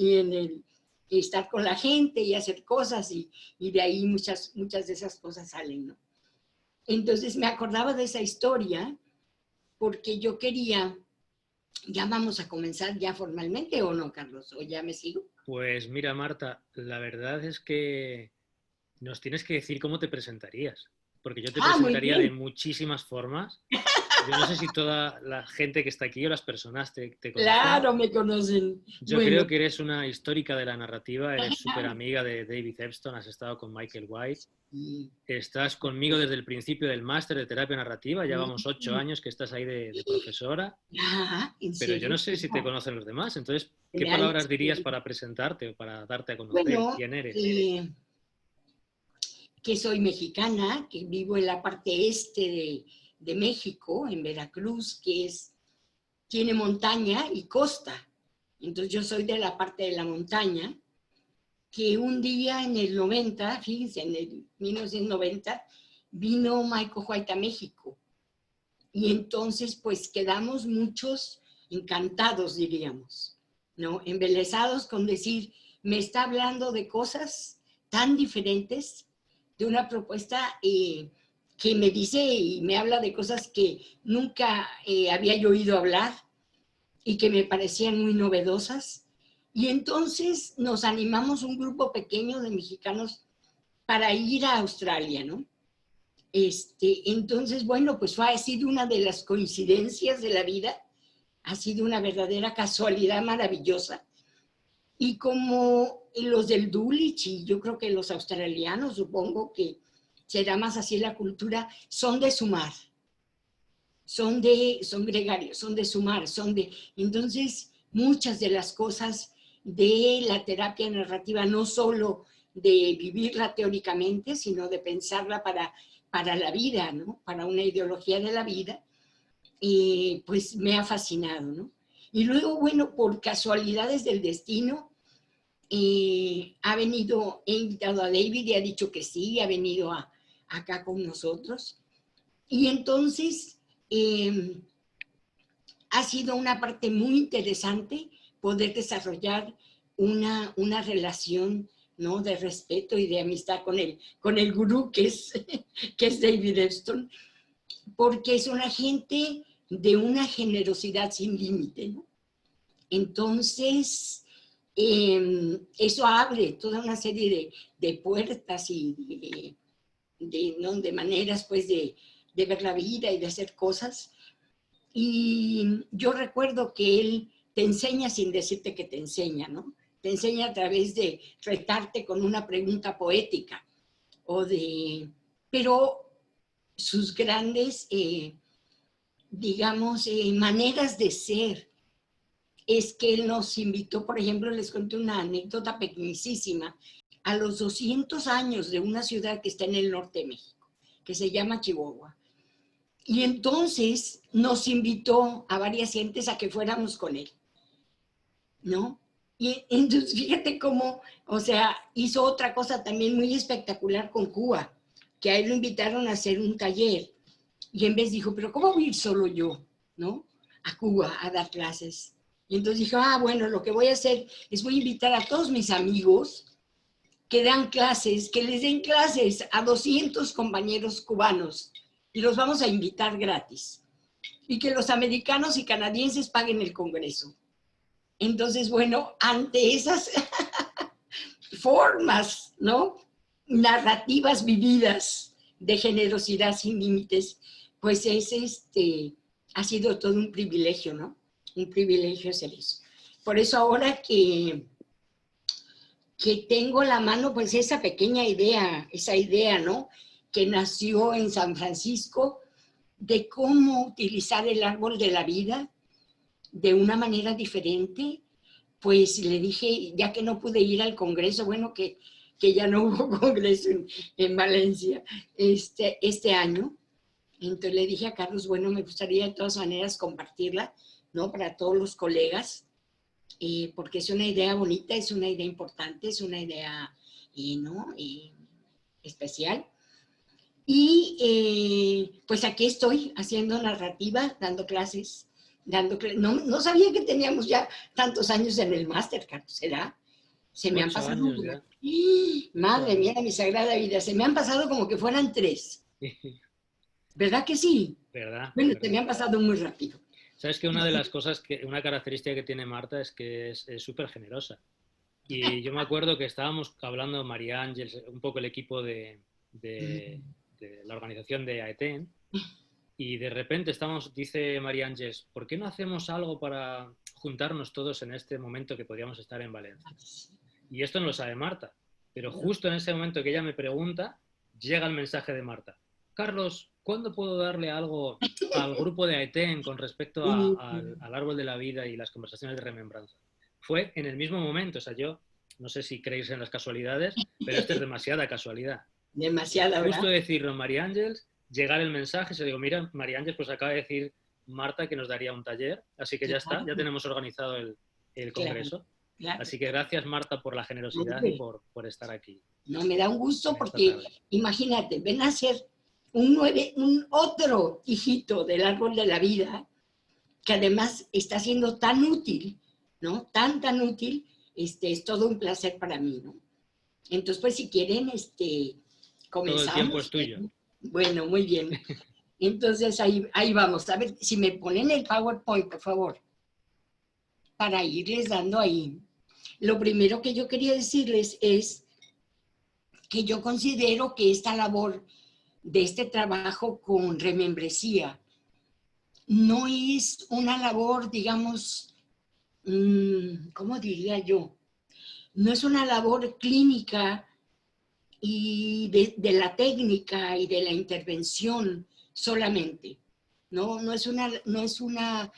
y en el estar con la gente y hacer cosas, y de ahí muchas de esas cosas salen, ¿no? Entonces me acordaba de esa historia porque yo quería, ya vamos a comenzar ya formalmente, ¿o no, Carlos? ¿O ya me sigo? Pues mira, Marta, la verdad es que nos tienes que decir cómo te presentarías, porque yo te Ah, muy presentaría de bien. muchísimas formas. Yo no sé si toda la gente que está aquí o las personas te conocen. Claro, me conocen. Yo Bueno, creo que eres una histórica de la narrativa, eres súper amiga de David Epstein, has estado con Michael White, y, estás conmigo desde el principio del máster de terapia narrativa, ya vamos 8 años que estás ahí de profesora, ah, ¿en pero yo serio? no sé si te conocen los demás, entonces, ¿qué Ay, palabras dirías para presentarte o para darte a conocer bueno, quién eres? que soy mexicana, que vivo en la parte este de México, en Veracruz, que tiene montaña y costa. Entonces yo soy de la parte de la montaña, que un día en el 90, fíjense, en el 1990, vino Michael White a México. Y entonces pues quedamos muchos encantados, diríamos, ¿no? Embelesados con decir, me está hablando de cosas tan diferentes, de una propuesta que me dice y me habla de cosas que nunca había yo oído hablar y que me parecían muy novedosas. Y entonces nos animamos un grupo pequeño de mexicanos para ir a Australia, ¿no? Entonces, bueno, pues ha sido una de las coincidencias de la vida, ha sido una verdadera casualidad maravillosa. Y como los del Dulwich, y yo creo que los australianos, supongo que será más así la cultura, son de sumar, son gregarios, son de sumar, entonces muchas de las cosas de la terapia narrativa, no solo de vivirla teóricamente, sino de pensarla para la vida, ¿no? Para una ideología de la vida, pues me ha fascinado, ¿no? Y luego, bueno, por casualidades del destino, he invitado a David y ha dicho que sí, ha venido acá con nosotros. Y entonces ha sido una parte muy interesante poder desarrollar una relación, ¿no? De respeto y de amistad con el gurú que es David Epstein, porque es una gente de una generosidad sin límite, ¿no? Entonces, eso abre toda una serie de puertas y ¿no? de maneras pues de ver la vida y de hacer cosas. Y yo recuerdo que él te enseña sin decirte que te enseña, ¿no? Te enseña a través de retarte con una pregunta poética o pero sus grandes, digamos, maneras de ser es que él nos invitó, por ejemplo, les cuento una anécdota pequeñísima, a los 200 años de una ciudad que está en el norte de México, que se llama Chihuahua. Y entonces nos invitó a varias gentes a que fuéramos con él, ¿no? Y entonces fíjate cómo, o sea, hizo otra cosa también muy espectacular con Cuba, que a él lo invitaron a hacer un taller. Y en vez dijo, pero ¿cómo voy a ir solo yo, no? A Cuba a dar clases. Y entonces dijo, bueno, lo que voy a hacer es voy a invitar a todos mis amigos que dan clases, que les den clases a 200 compañeros cubanos y los vamos a invitar gratis. Y que los americanos y canadienses paguen el Congreso. Entonces, bueno, ante esas formas, ¿no? Narrativas vividas de generosidad sin límites, pues ha sido todo un privilegio, ¿no? Un privilegio hacer eso. Por eso ahora que tengo la mano, pues esa pequeña idea, esa idea, ¿no? Que nació en San Francisco de cómo utilizar el árbol de la vida de una manera diferente, pues le dije, ya que no pude ir al Congreso, bueno, que ya no hubo Congreso en Valencia este año, entonces le dije a Carlos, bueno, me gustaría de todas maneras compartirla, ¿no? Para todos los colegas, porque es una idea bonita, es una idea importante, es una idea, ¿no? Especial. Y pues aquí estoy haciendo narrativa, dando clases No sabía que teníamos ya tantos años en el máster, Carlos, ¿será? Se me han 8 pasado. años ya. Madre mía, mi sagrada vida, se me han pasado como que fueran 3. ¿Verdad que sí? ¿Verdad? Bueno, ¿Verdad? se me han pasado muy rápido. Sabes que una de las cosas, una característica que tiene Marta es que es súper generosa. Y yo me acuerdo que estábamos hablando, María Ángeles, un poco el equipo de la organización de AETEN, y de repente dice María Ángeles, ¿por qué no hacemos algo para juntarnos todos en este momento que podríamos estar en Valencia? Y esto no lo sabe Marta, pero justo en ese momento que ella me pregunta, llega el mensaje de Marta. Carlos, ¿cuándo puedo darle algo al grupo de AETEN con respecto al árbol de la vida y las conversaciones de remembranza? Fue en el mismo momento, o sea, yo no sé si creéis en las casualidades, pero esto es demasiada casualidad. Demasiada, Justo ¿verdad? decirlo María Ángeles, llegar el mensaje, se digo, mira, María Ángeles, pues acaba de decir Marta que nos daría un taller, así que ya está, ya tenemos organizado el Claro, congreso. claro. Así que gracias, Marta, por la generosidad y por estar aquí No, me da un gusto esta porque, tarde. imagínate, ven a ser un otro hijito del árbol de la vida, que además está siendo tan útil, ¿no? Tan útil, es todo un placer para mí, ¿no? Entonces, pues, si quieren, Todo el tiempo es comenzamos. tuyo. Bueno, muy bien. Entonces, ahí vamos. A ver, si me ponen el PowerPoint, por favor, para irles dando ahí. Lo primero que yo quería decirles es que yo considero que esta labor de este trabajo con remembresía no es una labor, digamos, ¿cómo diría yo? No es una labor clínica y de la técnica y de la intervención solamente. No es una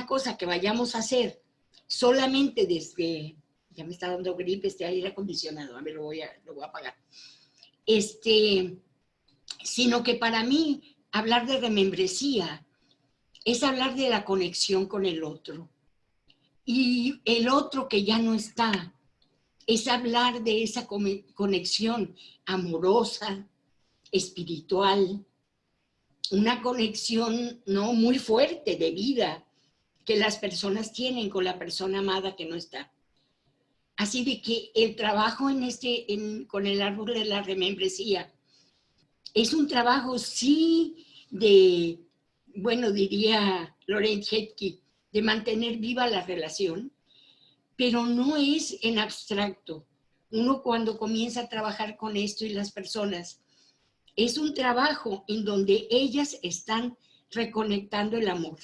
cosa que vayamos a hacer solamente desde, ya me está dando gripe este aire acondicionado, a ver, lo voy a apagar. Sino que para mí hablar de remembresía es hablar de la conexión con el otro. Y el otro que ya no está, es hablar de esa conexión amorosa, espiritual, una conexión no muy fuerte de vida que las personas tienen con la persona amada que no está. Así de que el trabajo con el árbol de la remembresía es un trabajo, sí, bueno, diría Laurent Hetke, de mantener viva la relación, pero no es en abstracto. Uno cuando comienza a trabajar con esto y las personas, es un trabajo en donde ellas están reconectando el amor,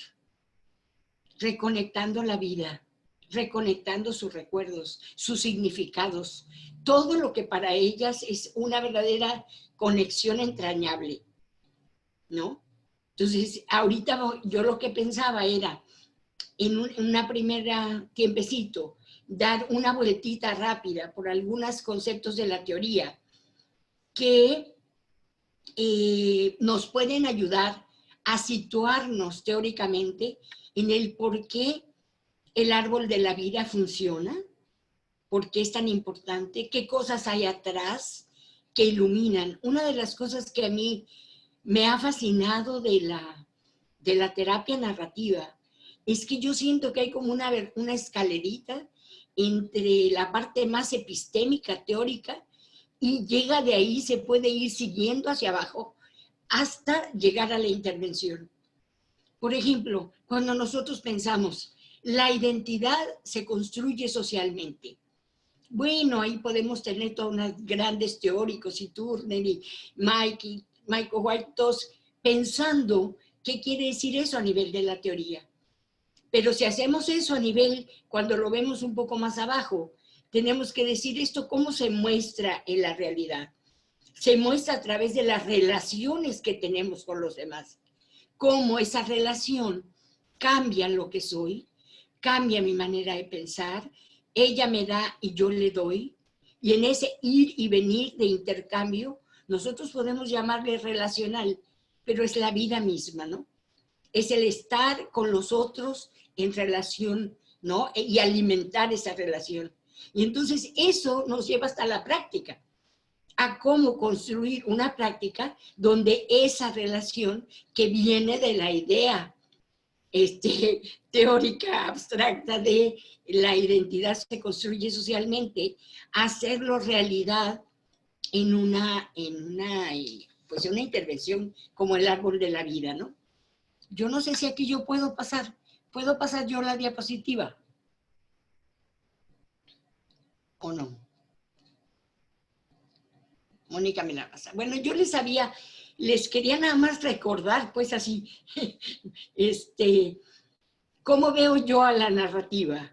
reconectando la vida, reconectando sus recuerdos, sus significados, todo lo que para ellas es una verdadera conexión entrañable, ¿no? Entonces, ahorita yo lo que pensaba era, en una primera tiempecito, dar una vueltita rápida por algunos conceptos de la teoría que nos pueden ayudar a situarnos teóricamente en el por qué el árbol de la vida funciona, por qué es tan importante, qué cosas hay atrás que iluminan. Una de las cosas que a mí me ha fascinado de la terapia narrativa es que yo siento que hay como una escalerita entre la parte más epistémica, teórica, y llega de ahí, se puede ir siguiendo hacia abajo hasta llegar a la intervención. Por ejemplo, cuando nosotros pensamos, la identidad se construye socialmente. Bueno, ahí podemos tener todos unos grandes teóricos y Turner y Michael White, todos pensando qué quiere decir eso a nivel de la teoría. Pero si hacemos eso a nivel, cuando lo vemos un poco más abajo, tenemos que decir esto cómo se muestra en la realidad. Se muestra a través de las relaciones que tenemos con los demás. Cómo esa relación cambia lo que soy, cambia mi manera de pensar, ella me da y yo le doy, y en ese ir y venir de intercambio, nosotros podemos llamarle relacional, pero es la vida misma, ¿no? Es el estar con los otros en relación, ¿no? Y alimentar esa relación. Y entonces eso nos lleva hasta la práctica, a cómo construir una práctica donde esa relación que viene de la idea teórica abstracta de la identidad se construye socialmente, hacerlo realidad en una intervención como el árbol de la vida, ¿no? Yo no sé si aquí yo puedo pasar yo la diapositiva o no. Mónica me la pasa. Bueno, yo les quería nada más recordar, pues así, cómo veo yo a la narrativa,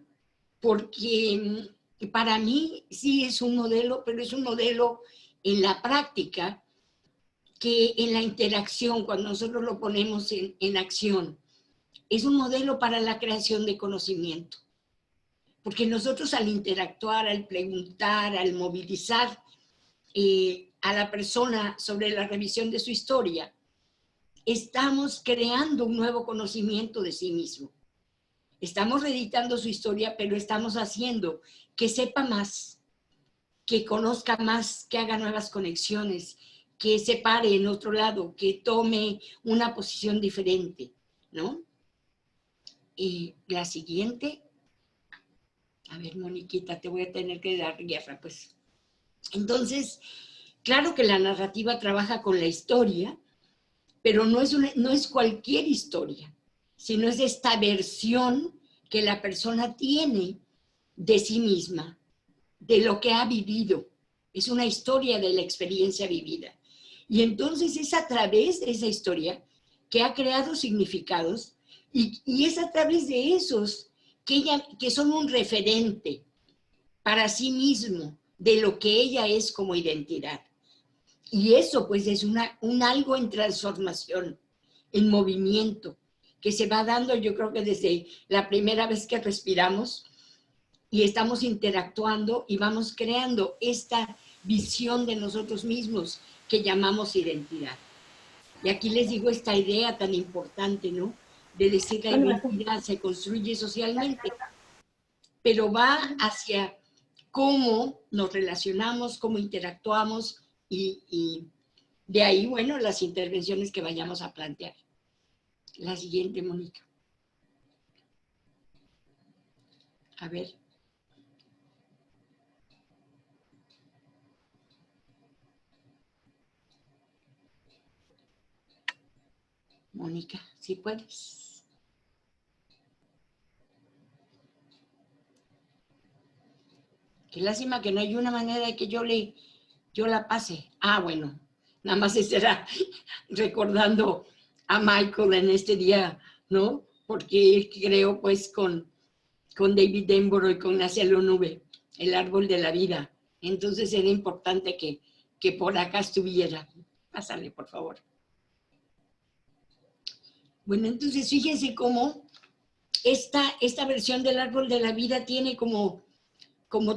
porque para mí sí es un modelo, pero es un modelo en la práctica, que en la interacción, cuando nosotros lo ponemos en acción, es un modelo para la creación de conocimiento. Porque nosotros al interactuar, al preguntar, al movilizar a la persona sobre la revisión de su historia, estamos creando un nuevo conocimiento de sí mismo. Estamos reeditando su historia, pero estamos haciendo que sepa más, que conozca más, que haga nuevas conexiones, que se pare en otro lado, que tome una posición diferente, ¿no? Y la siguiente, a ver, Moniquita, te voy a tener que dar guerra, pues. Entonces, claro que la narrativa trabaja con la historia, pero no es cualquier historia, sino es esta versión que la persona tiene de sí misma, de lo que ha vivido. Es una historia de la experiencia vivida. Y entonces es a través de esa historia que ha creado significados y es a través de esos que son un referente para sí mismo de lo que ella es como identidad. Y eso pues es un algo en transformación, en movimiento, que se va dando yo creo que desde la primera vez que respiramos y estamos interactuando y vamos creando esta visión de nosotros mismos que llamamos identidad. Y aquí les digo esta idea tan importante, ¿no? De decir que la identidad se construye socialmente, pero va hacia cómo nos relacionamos, cómo interactuamos y de ahí, bueno, las intervenciones que vayamos a plantear. La siguiente, Mónica. A ver. Mónica, si puedes. Qué lástima que no hay una manera de que yo la pase. Ah, bueno, nada más estará recordando a Michael en este día, ¿no? Porque creo pues con David Denborough y con Hacia la Nube, el árbol de la vida. Entonces era importante que por acá estuviera. Pásale, por favor. Bueno, entonces fíjense cómo esta versión del árbol de la vida tiene como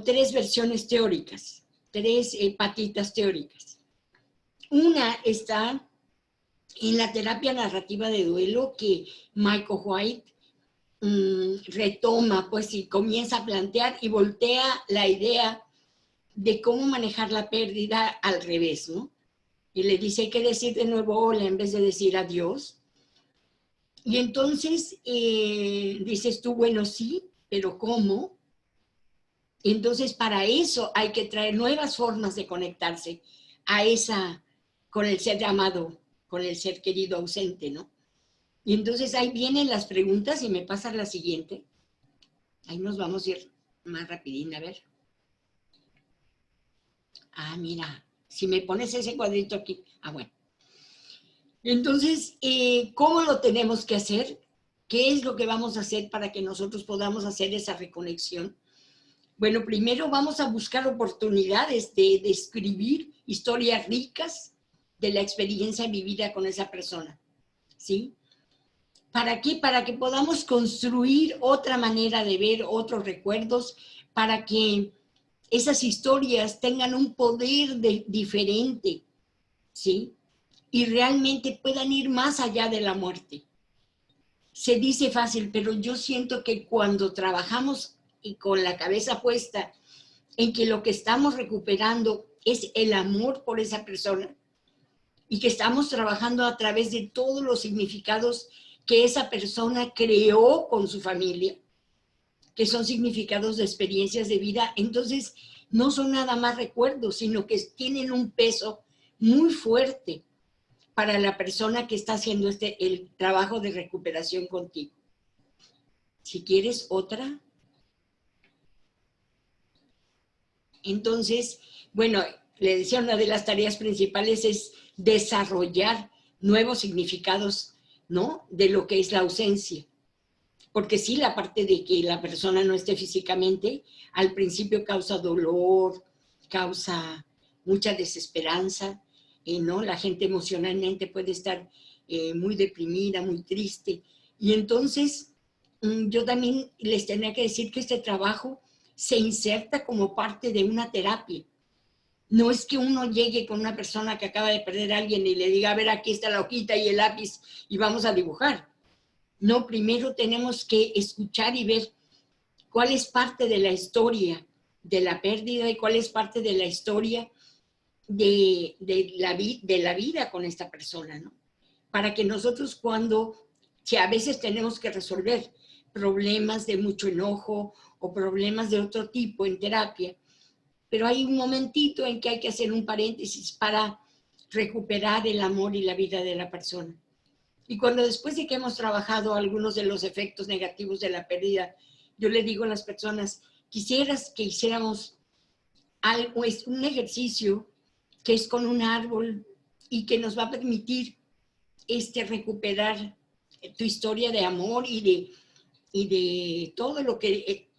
tres versiones teóricas, tres patitas teóricas. Una está en la terapia narrativa de duelo que Michael White retoma, pues, y comienza a plantear y voltea la idea de cómo manejar la pérdida al revés, ¿no? Y le dice, hay que decir de nuevo hola en vez de decir adiós. Y entonces dices tú, bueno, sí, pero ¿cómo? Entonces, para eso hay que traer nuevas formas de conectarse con el ser amado, con el ser querido ausente, ¿no? Y entonces ahí vienen las preguntas y me pasa la siguiente. Ahí nos vamos a ir más rapidín, a ver. Ah, mira, si me pones ese cuadrito aquí. Ah, bueno. Entonces, ¿cómo lo tenemos que hacer? ¿Qué es lo que vamos a hacer para que nosotros podamos hacer esa reconexión? Bueno, primero vamos a buscar oportunidades de escribir historias ricas de la experiencia vivida con esa persona, ¿sí? ¿Para qué? Para que podamos construir otra manera de ver, otros recuerdos, para que esas historias tengan un poder diferente, ¿sí? Y realmente puedan ir más allá de la muerte. Se dice fácil, pero yo siento que cuando trabajamos y con la cabeza puesta en que lo que estamos recuperando es el amor por esa persona y que estamos trabajando a través de todos los significados que esa persona creó con su familia, que son significados de experiencias de vida. Entonces, no son nada más recuerdos, sino que tienen un peso muy fuerte para la persona que está haciendo el trabajo de recuperación contigo. Si quieres otra. Entonces, bueno, le decía, una de las tareas principales es desarrollar nuevos significados, ¿no? De lo que es la ausencia. Porque sí, la parte de que la persona no esté físicamente, al principio causa dolor, causa mucha desesperanza, ¿no? La gente emocionalmente puede estar muy deprimida, muy triste. Y entonces, yo también les tenía que decir que este trabajo se inserta como parte de una terapia. No es que uno llegue con una persona que acaba de perder a alguien y le diga, a ver, aquí está la hojita y el lápiz y vamos a dibujar. No, primero tenemos que escuchar y ver cuál es parte de la historia de la pérdida y cuál es parte de la historia de la vida con esta persona, ¿no? Para que nosotros si a veces tenemos que resolver problemas de mucho enojo o problemas de otro tipo en terapia, pero hay un momentito en que hay que hacer un paréntesis para recuperar el amor y la vida de la persona. Y cuando después de que hemos trabajado algunos de los efectos negativos de la pérdida, yo le digo a las personas, quisieras que hiciéramos un ejercicio que es con un árbol y que nos va a permitir recuperar tu historia de amor y de todo lo que,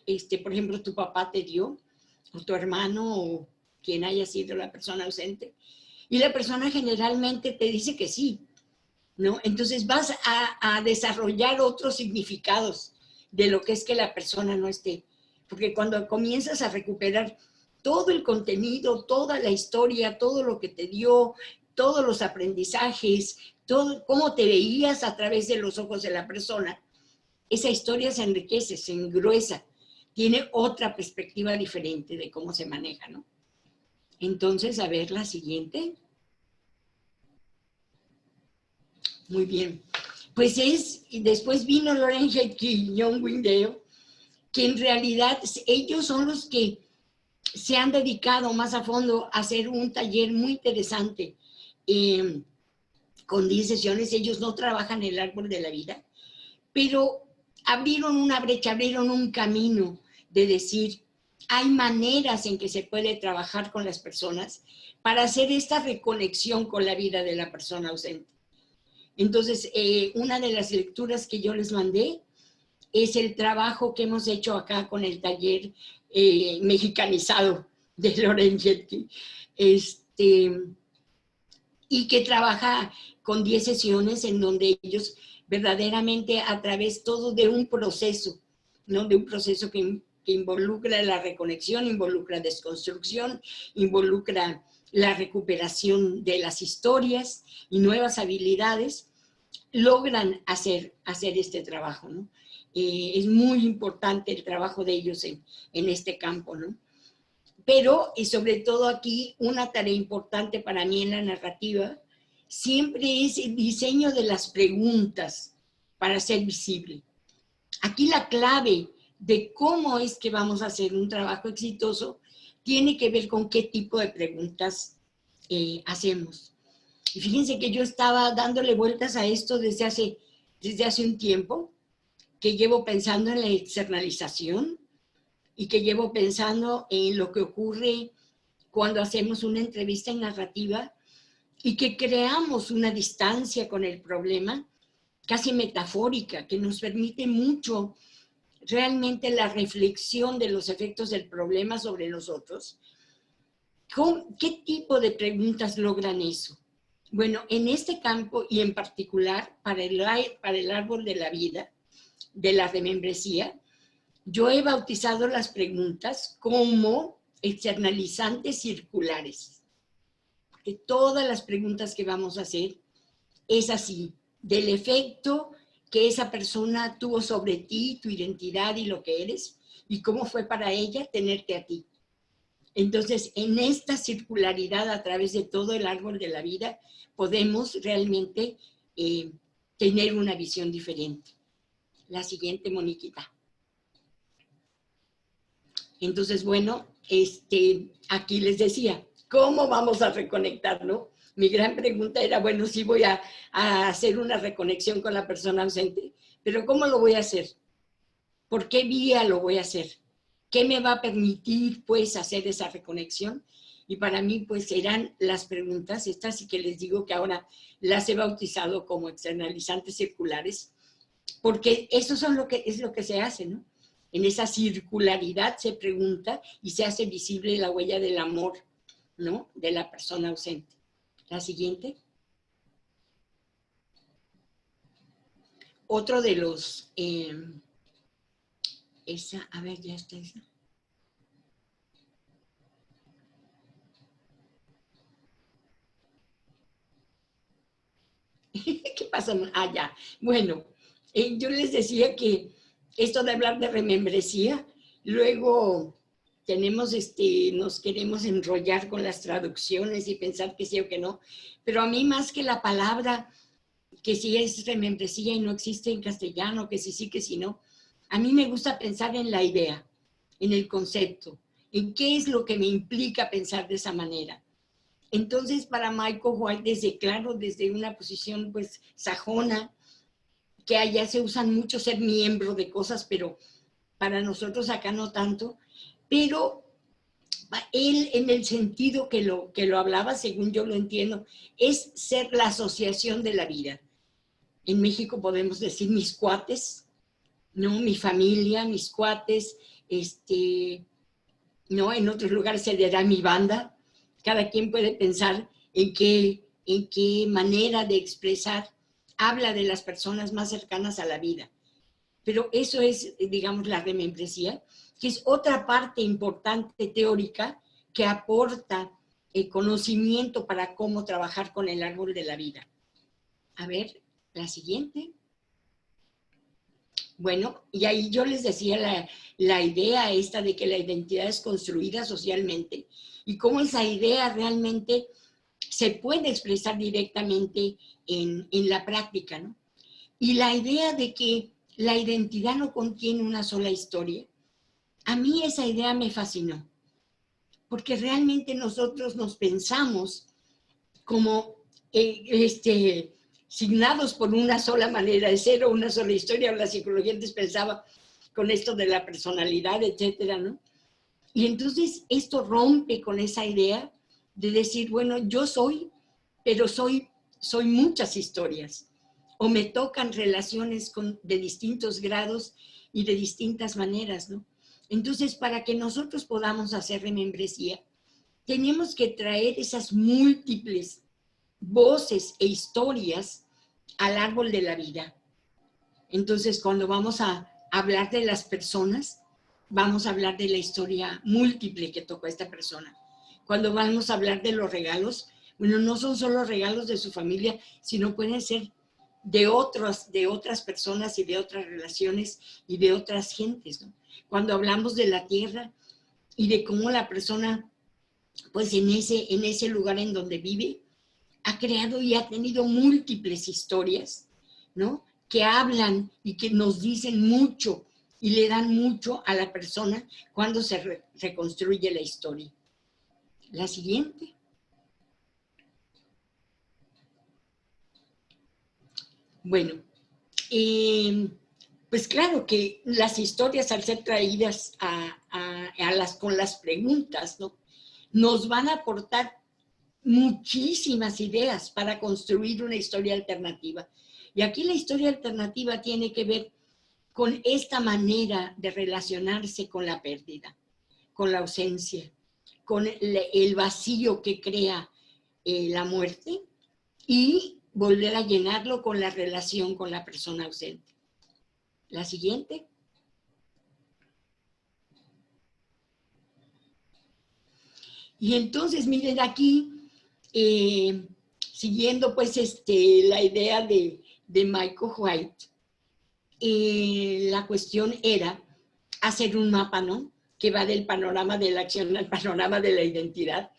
por ejemplo, tu papá te dio, o tu hermano, o quien haya sido la persona ausente. Y la persona generalmente te dice que sí, ¿no? Entonces vas a desarrollar otros significados de lo que es que la persona no esté. Porque cuando comienzas a recuperar todo el contenido, toda la historia, todo lo que te dio, todos los aprendizajes, todo cómo te veías a través de los ojos de la persona, esa historia se enriquece, se engruesa, tiene otra perspectiva diferente de cómo se maneja, ¿no? Entonces, a ver la siguiente. Muy bien. Pues y después vino Loren Heitke y John Windale, que en realidad ellos son los que se han dedicado más a fondo a hacer un taller muy interesante con 10 sesiones. Ellos no trabajan el árbol de la vida, pero abrieron una brecha, abrieron un camino de decir, hay maneras en que se puede trabajar con las personas para hacer esta reconexión con la vida de la persona ausente. Entonces, una de las lecturas que yo les mandé es el trabajo que hemos hecho acá con el taller mexicanizado de Loren Heitke, y que trabaja con 10 sesiones en donde ellos verdaderamente a través todo de un proceso, ¿no? De un proceso que involucra la reconexión, involucra desconstrucción, involucra la recuperación de las historias y nuevas habilidades, logran hacer este trabajo, ¿no? Es muy importante el trabajo de ellos en este campo, ¿no? Pero, y sobre todo aquí, una tarea importante para mí en la narrativa siempre es el diseño de las preguntas para ser visible. Aquí la clave de cómo es que vamos a hacer un trabajo exitoso tiene que ver con qué tipo de preguntas hacemos. Y fíjense que yo estaba dándole vueltas a esto desde hace un tiempo, que llevo pensando en la externalización y que llevo pensando en lo que ocurre cuando hacemos una entrevista en narrativa y que creamos una distancia con el problema, casi metafórica, que nos permite mucho realmente la reflexión de los efectos del problema sobre nosotros. ¿Qué tipo de preguntas logran eso? Bueno, en este campo y en particular para el árbol de la vida, de la remembresía, yo he bautizado las preguntas como externalizantes circulares. Porque todas las preguntas que vamos a hacer es así, del efecto que esa persona tuvo sobre ti, tu identidad y lo que eres, y cómo fue para ella tenerte a ti. Entonces, en esta circularidad a través de todo el árbol de la vida, podemos realmente tener una visión diferente. La siguiente, Moniquita. Entonces, bueno, aquí les decía, ¿cómo vamos a reconectar, no? Mi gran pregunta era, bueno, sí voy a hacer una reconexión con la persona ausente, pero ¿cómo lo voy a hacer? ¿Por qué vía lo voy a hacer? ¿Qué me va a permitir, pues, hacer esa reconexión? Y para mí, pues, eran las preguntas estas, y que les digo que ahora las he bautizado como externalizantes circulares, porque eso es lo que se hace, ¿no? En esa circularidad se pregunta y se hace visible la huella del amor, ¿no? De la persona ausente. La siguiente. Otro de los... a ver, ya está esa. ¿Qué pasa? Ah, ya. Bueno, yo les decía que esto de hablar de remembresía, luego tenemos, nos queremos enrollar con las traducciones y pensar que sí o que no, pero a mí más que la palabra, que si es remembresía y no existe en castellano, que sí, que sí no, a mí me gusta pensar en la idea, en el concepto, en qué es lo que me implica pensar de esa manera. Entonces, para Michael White, desde una posición pues sajona, que allá se usan mucho ser miembro de cosas, pero para nosotros acá no tanto, pero él en el sentido que lo hablaba, según yo lo entiendo, es ser la asociación de la vida. En México podemos decir mis cuates, ¿no? Mi familia, mis cuates, ¿no? En otros lugares se dirá mi banda. Cada quien puede pensar en qué manera de expresar habla de las personas más cercanas a la vida. Pero eso es, digamos, la remembresía, que es otra parte importante teórica que aporta el conocimiento para cómo trabajar con el árbol de la vida. A ver, la siguiente. Bueno, y ahí yo les decía la idea esta de que la identidad es construida socialmente y cómo esa idea realmente se puede expresar directamente en la práctica, ¿no? Y la idea de que la identidad no contiene una sola historia, a mí esa idea me fascinó, porque realmente nosotros nos pensamos como signados por una sola manera de ser o una sola historia, o la psicología antes pensaba con esto de la personalidad, etcétera, ¿no? Y entonces esto rompe con esa idea de decir, bueno, yo soy, pero soy muchas historias, o me tocan relaciones de distintos grados y de distintas maneras, ¿no? Entonces, para que nosotros podamos hacer remembresía, tenemos que traer esas múltiples voces e historias al árbol de la vida. Entonces, cuando vamos a hablar de las personas, vamos a hablar de la historia múltiple que tocó a esta persona. Cuando vamos a hablar de los regalos, bueno, no son solo regalos de su familia, sino pueden ser de otras personas y de otras relaciones y de otras gentes, ¿no? Cuando hablamos de la tierra y de cómo la persona, pues en ese lugar en donde vive, ha creado y ha tenido múltiples historias, ¿no? Que hablan y que nos dicen mucho y le dan mucho a la persona cuando se reconstruye la historia. La siguiente. Bueno, pues claro que las historias, al ser traídas con las preguntas, ¿no? Nos van a aportar muchísimas ideas para construir una historia alternativa. Y aquí la historia alternativa tiene que ver con esta manera de relacionarse con la pérdida, con la ausencia, con el vacío que crea la muerte y volver a llenarlo con la relación con la persona ausente. La siguiente. Y entonces, miren aquí, siguiendo pues la idea de Michael White, la cuestión era hacer un mapa, ¿no? Que va del panorama de la acción al panorama de la identidad,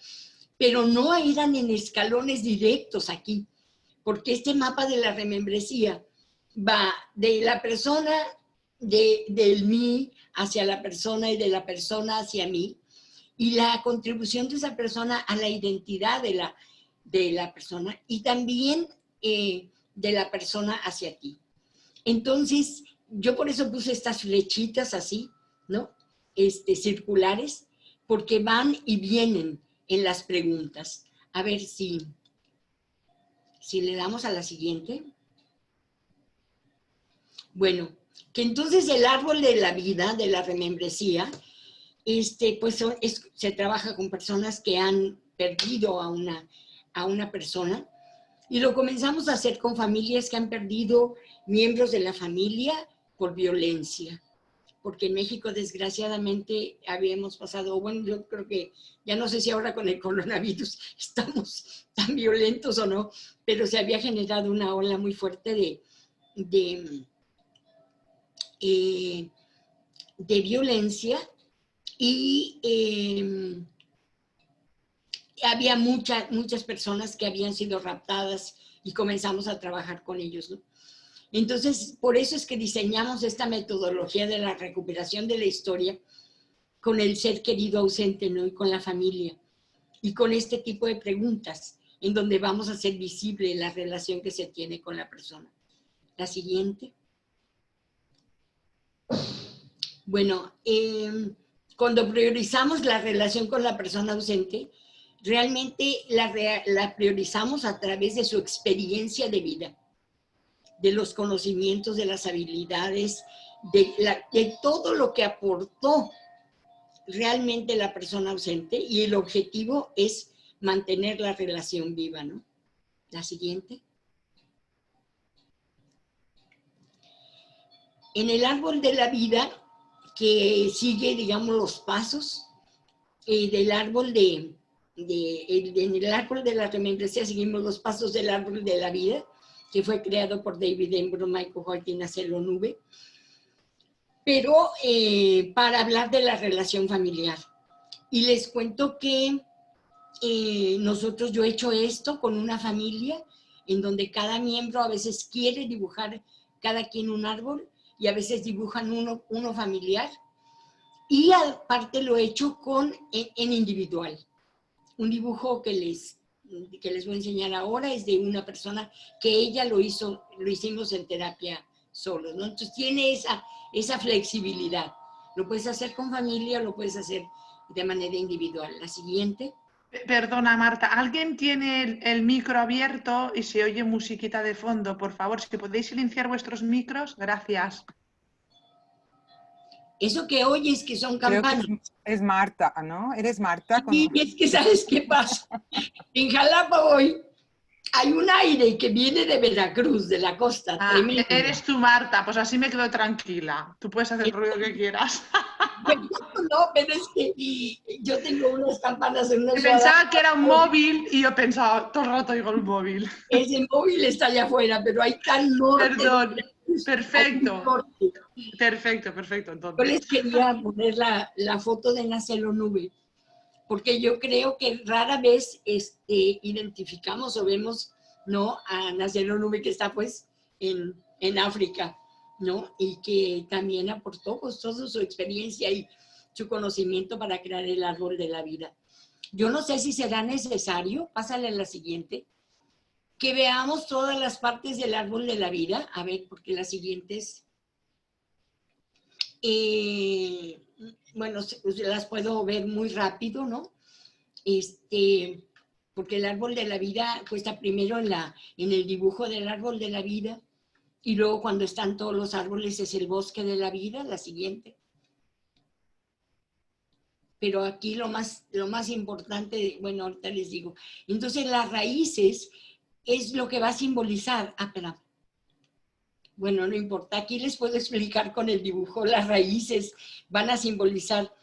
pero no eran en escalones directos aquí, porque este mapa de la remembresía va de la persona, del mí hacia la persona y de la persona hacia mí, y la contribución de esa persona a la identidad de la persona y también de la persona hacia ti. Entonces, yo por eso puse estas flechitas así, ¿no? Circulares, porque van y vienen en las preguntas. A ver si le damos a la siguiente. Bueno, que entonces el árbol de la vida, de la remembresía, pues se trabaja con personas que han perdido a una persona, y lo comenzamos a hacer con familias que han perdido miembros de la familia por violencia, porque en México desgraciadamente habíamos pasado, bueno, yo creo que ya no sé si ahora con el coronavirus estamos tan violentos o no, pero se había generado una ola muy fuerte de violencia, y había muchas personas que habían sido raptadas y comenzamos a trabajar con ellos, ¿no? Entonces, por eso es que diseñamos esta metodología de la recuperación de la historia con el ser querido ausente, ¿no? Y con la familia. Y con este tipo de preguntas, en donde vamos a hacer visible la relación que se tiene con la persona. La siguiente. Bueno, cuando priorizamos la relación con la persona ausente, realmente la priorizamos a través de su experiencia de vida, de los conocimientos, de las habilidades, de todo lo que aportó realmente la persona ausente, y el objetivo es mantener la relación viva, ¿no? La siguiente. En el árbol de la vida, que sigue, digamos, los pasos del árbol en el árbol de la remembranza seguimos los pasos del árbol de la vida, que fue creado por David Embro, Michael Hoyt y Nacelo Nube, pero para hablar de la relación familiar. Y les cuento que yo he hecho esto con una familia en donde cada miembro a veces quiere dibujar cada quien un árbol, y a veces dibujan uno familiar, y aparte lo he hecho en individual. Un dibujo que les voy a enseñar ahora es de una persona que ella lo hicimos en terapia solos, ¿no? Entonces tiene esa flexibilidad. Lo puedes hacer con familia, lo puedes hacer de manera individual. La siguiente. Perdona, Marta, ¿alguien tiene el micro abierto y se oye musiquita de fondo? Por favor, si podéis silenciar vuestros micros, gracias. Eso que oyes que son campanas. Creo que es Marta, ¿no? ¿Eres Marta? Sí, es que ¿sabes qué pasa? En Jalapa hoy hay un aire que viene de Veracruz, de la costa. Tremendo. Eres tú, Marta, pues así me quedo tranquila. Tú puedes hacer el ruido que quieras. No, pero es que yo tengo unas campanas en unos... Pensaba que era un móvil y yo pensaba, todo el rato oigo el móvil. Ese móvil está allá afuera, pero hay tal norte. Perdón, perfecto. Norte. Perfecto. Entonces. Yo les quería poner la foto de Nacelo Nube, porque yo creo que rara vez identificamos o vemos, ¿no?, a Nacelo Nube, que está pues en África, ¿no? Y que también aportó pues toda su experiencia y su conocimiento para crear el árbol de la vida. Yo no sé si será necesario, pásale a la siguiente, que veamos todas las partes del árbol de la vida. A ver, porque la siguiente es... bueno, las puedo ver muy rápido, ¿no? Porque el árbol de la vida está primero en el dibujo del árbol de la vida, y luego cuando están todos los árboles es el bosque de la vida, la siguiente. Pero aquí lo más importante, bueno, ahorita les digo. Entonces las raíces es lo que va a simbolizar. Espera. Bueno, no importa, aquí les puedo explicar con el dibujo. Las raíces van a simbolizar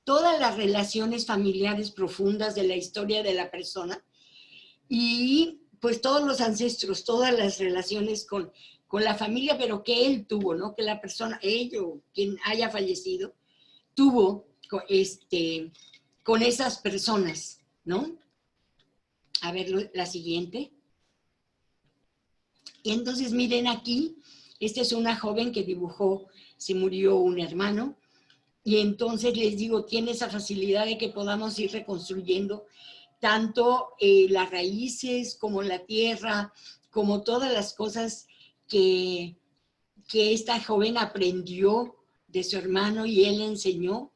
todas las relaciones familiares profundas de la historia de la persona, y pues todos los ancestros, todas las relaciones con la familia, pero que él tuvo, ¿no? Que la persona, ello, quien haya fallecido, tuvo con esas personas, ¿no? A ver, la siguiente. Y entonces miren aquí, Esta es una joven que dibujó, se murió un hermano, y entonces les digo, tiene esa facilidad de que podamos ir reconstruyendo tanto las raíces como la tierra, como todas las cosas que esta joven aprendió de su hermano y él enseñó,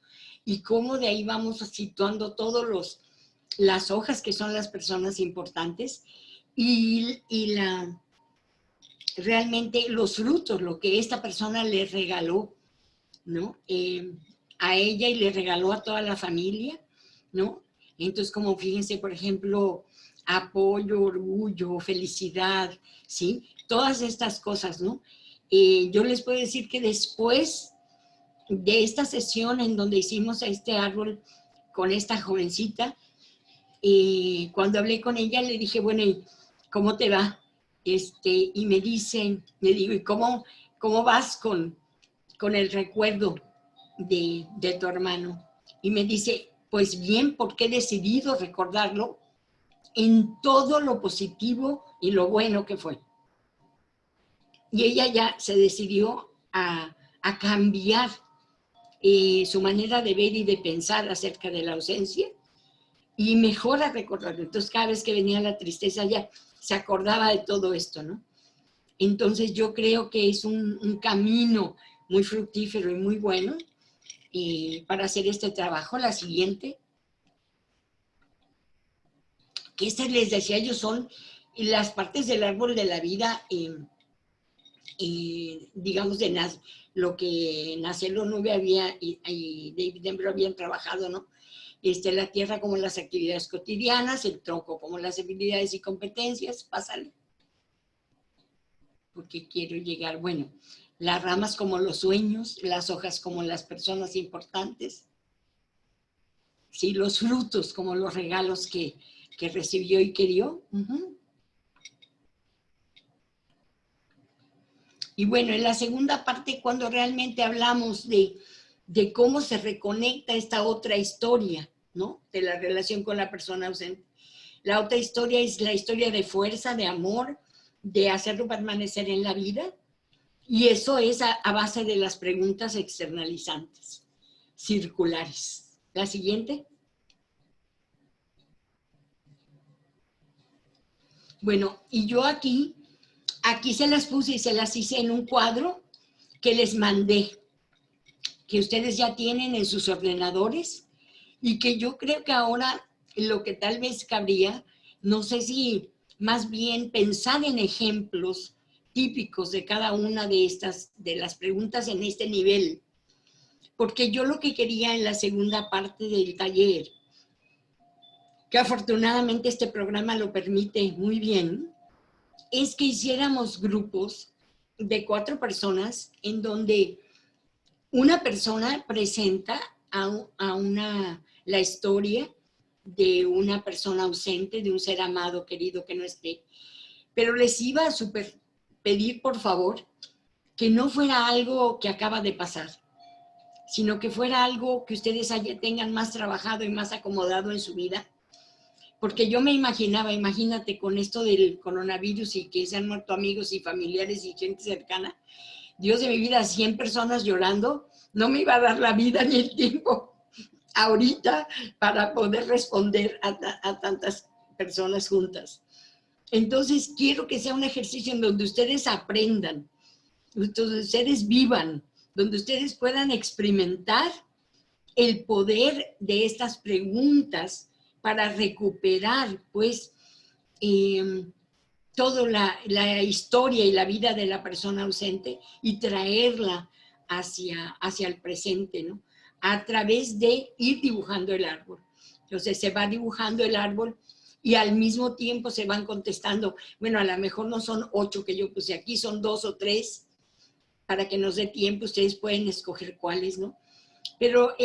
y cómo de ahí vamos situando todas las hojas que son las personas importantes, y realmente los frutos, lo que esta persona le regaló, ¿no? A ella y le regaló a toda la familia, ¿no? Entonces, como fíjense, por ejemplo, apoyo, orgullo, felicidad, ¿sí? Todas estas cosas, ¿no? Yo les puedo decir que después de esta sesión en donde hicimos a este árbol con esta jovencita, cuando hablé con ella le dije, bueno, ¿y cómo te va? Y me dice, le digo, ¿y cómo vas con el recuerdo de tu hermano? Y me dice, pues bien, porque he decidido recordarlo en todo lo positivo y lo bueno que fue. Y ella ya se decidió a cambiar su manera de ver y de pensar acerca de la ausencia, y mejor a recordarlo. Entonces, cada vez que venía la tristeza, ya se acordaba de todo esto, ¿no? Entonces, yo creo que es un camino muy fructífero y muy bueno para hacer este trabajo. La siguiente, que estas les decía yo son las partes del árbol de la vida, digamos, de lo que Nacelo Nube había y David Embro habían trabajado, ¿no? La tierra como las actividades cotidianas, el tronco como las habilidades y competencias, pásale. Porque quiero llegar, bueno, las ramas como los sueños, las hojas como las personas importantes, ¿sí? Los frutos como los regalos que recibió y que dio. Y bueno, en la segunda parte, cuando realmente hablamos de cómo se reconecta esta otra historia, ¿no? De la relación con la persona ausente. La otra historia es la historia de fuerza, de amor, de hacerlo permanecer en la vida. Y eso es a base de las preguntas externalizantes, circulares. La siguiente. Bueno, y yo aquí se las puse y se las hice en un cuadro que les mandé, que ustedes ya tienen en sus ordenadores, y que yo creo que ahora lo que tal vez cabría, no sé si más bien pensar en ejemplos típicos de cada una de las preguntas en este nivel, porque yo lo que quería en la segunda parte del taller, que afortunadamente este programa lo permite muy bien, es que hiciéramos grupos de 4 personas en donde una persona presenta la historia de una persona ausente, de un ser amado, querido que no esté, pero les iba a pedir, por favor, que no fuera algo que acaba de pasar, sino que fuera algo que ustedes tengan más trabajado y más acomodado en su vida. Porque yo me imaginaba, imagínate con esto del coronavirus y que se han muerto amigos y familiares y gente cercana, Dios de mi vida, 100 personas llorando, no me iba a dar la vida ni el tiempo ahorita para poder responder a tantas personas juntas. Entonces, quiero que sea un ejercicio en donde ustedes aprendan, donde ustedes vivan, donde ustedes puedan experimentar el poder de estas preguntas para recuperar, pues, toda la historia y la vida de la persona ausente y traerla hacia el presente, ¿no? A través de ir dibujando el árbol. Entonces se va dibujando el árbol y al mismo tiempo se van contestando. Bueno, a lo mejor no son 8 que yo puse aquí, son 2 o 3, para que nos dé tiempo, ustedes pueden escoger cuáles, ¿no? Pero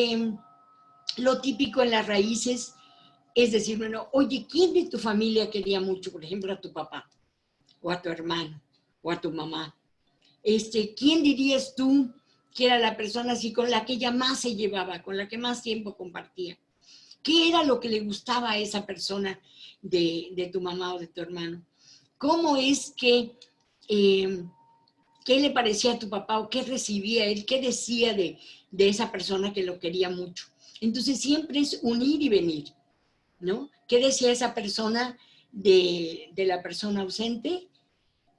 lo típico en las raíces es decir, bueno, oye, ¿quién de tu familia quería mucho, por ejemplo, a tu papá? O a tu hermano, o a tu mamá. ¿Quién dirías tú que era la persona así con la que ella más se llevaba, con la que más tiempo compartía? ¿Qué era lo que le gustaba a esa persona de tu mamá o de tu hermano? ¿Cómo es que qué le parecía a tu papá o qué recibía él, qué decía de esa persona que lo quería mucho. Entonces siempre es un ir y venir, ¿no? ¿Qué decía esa persona de la persona ausente?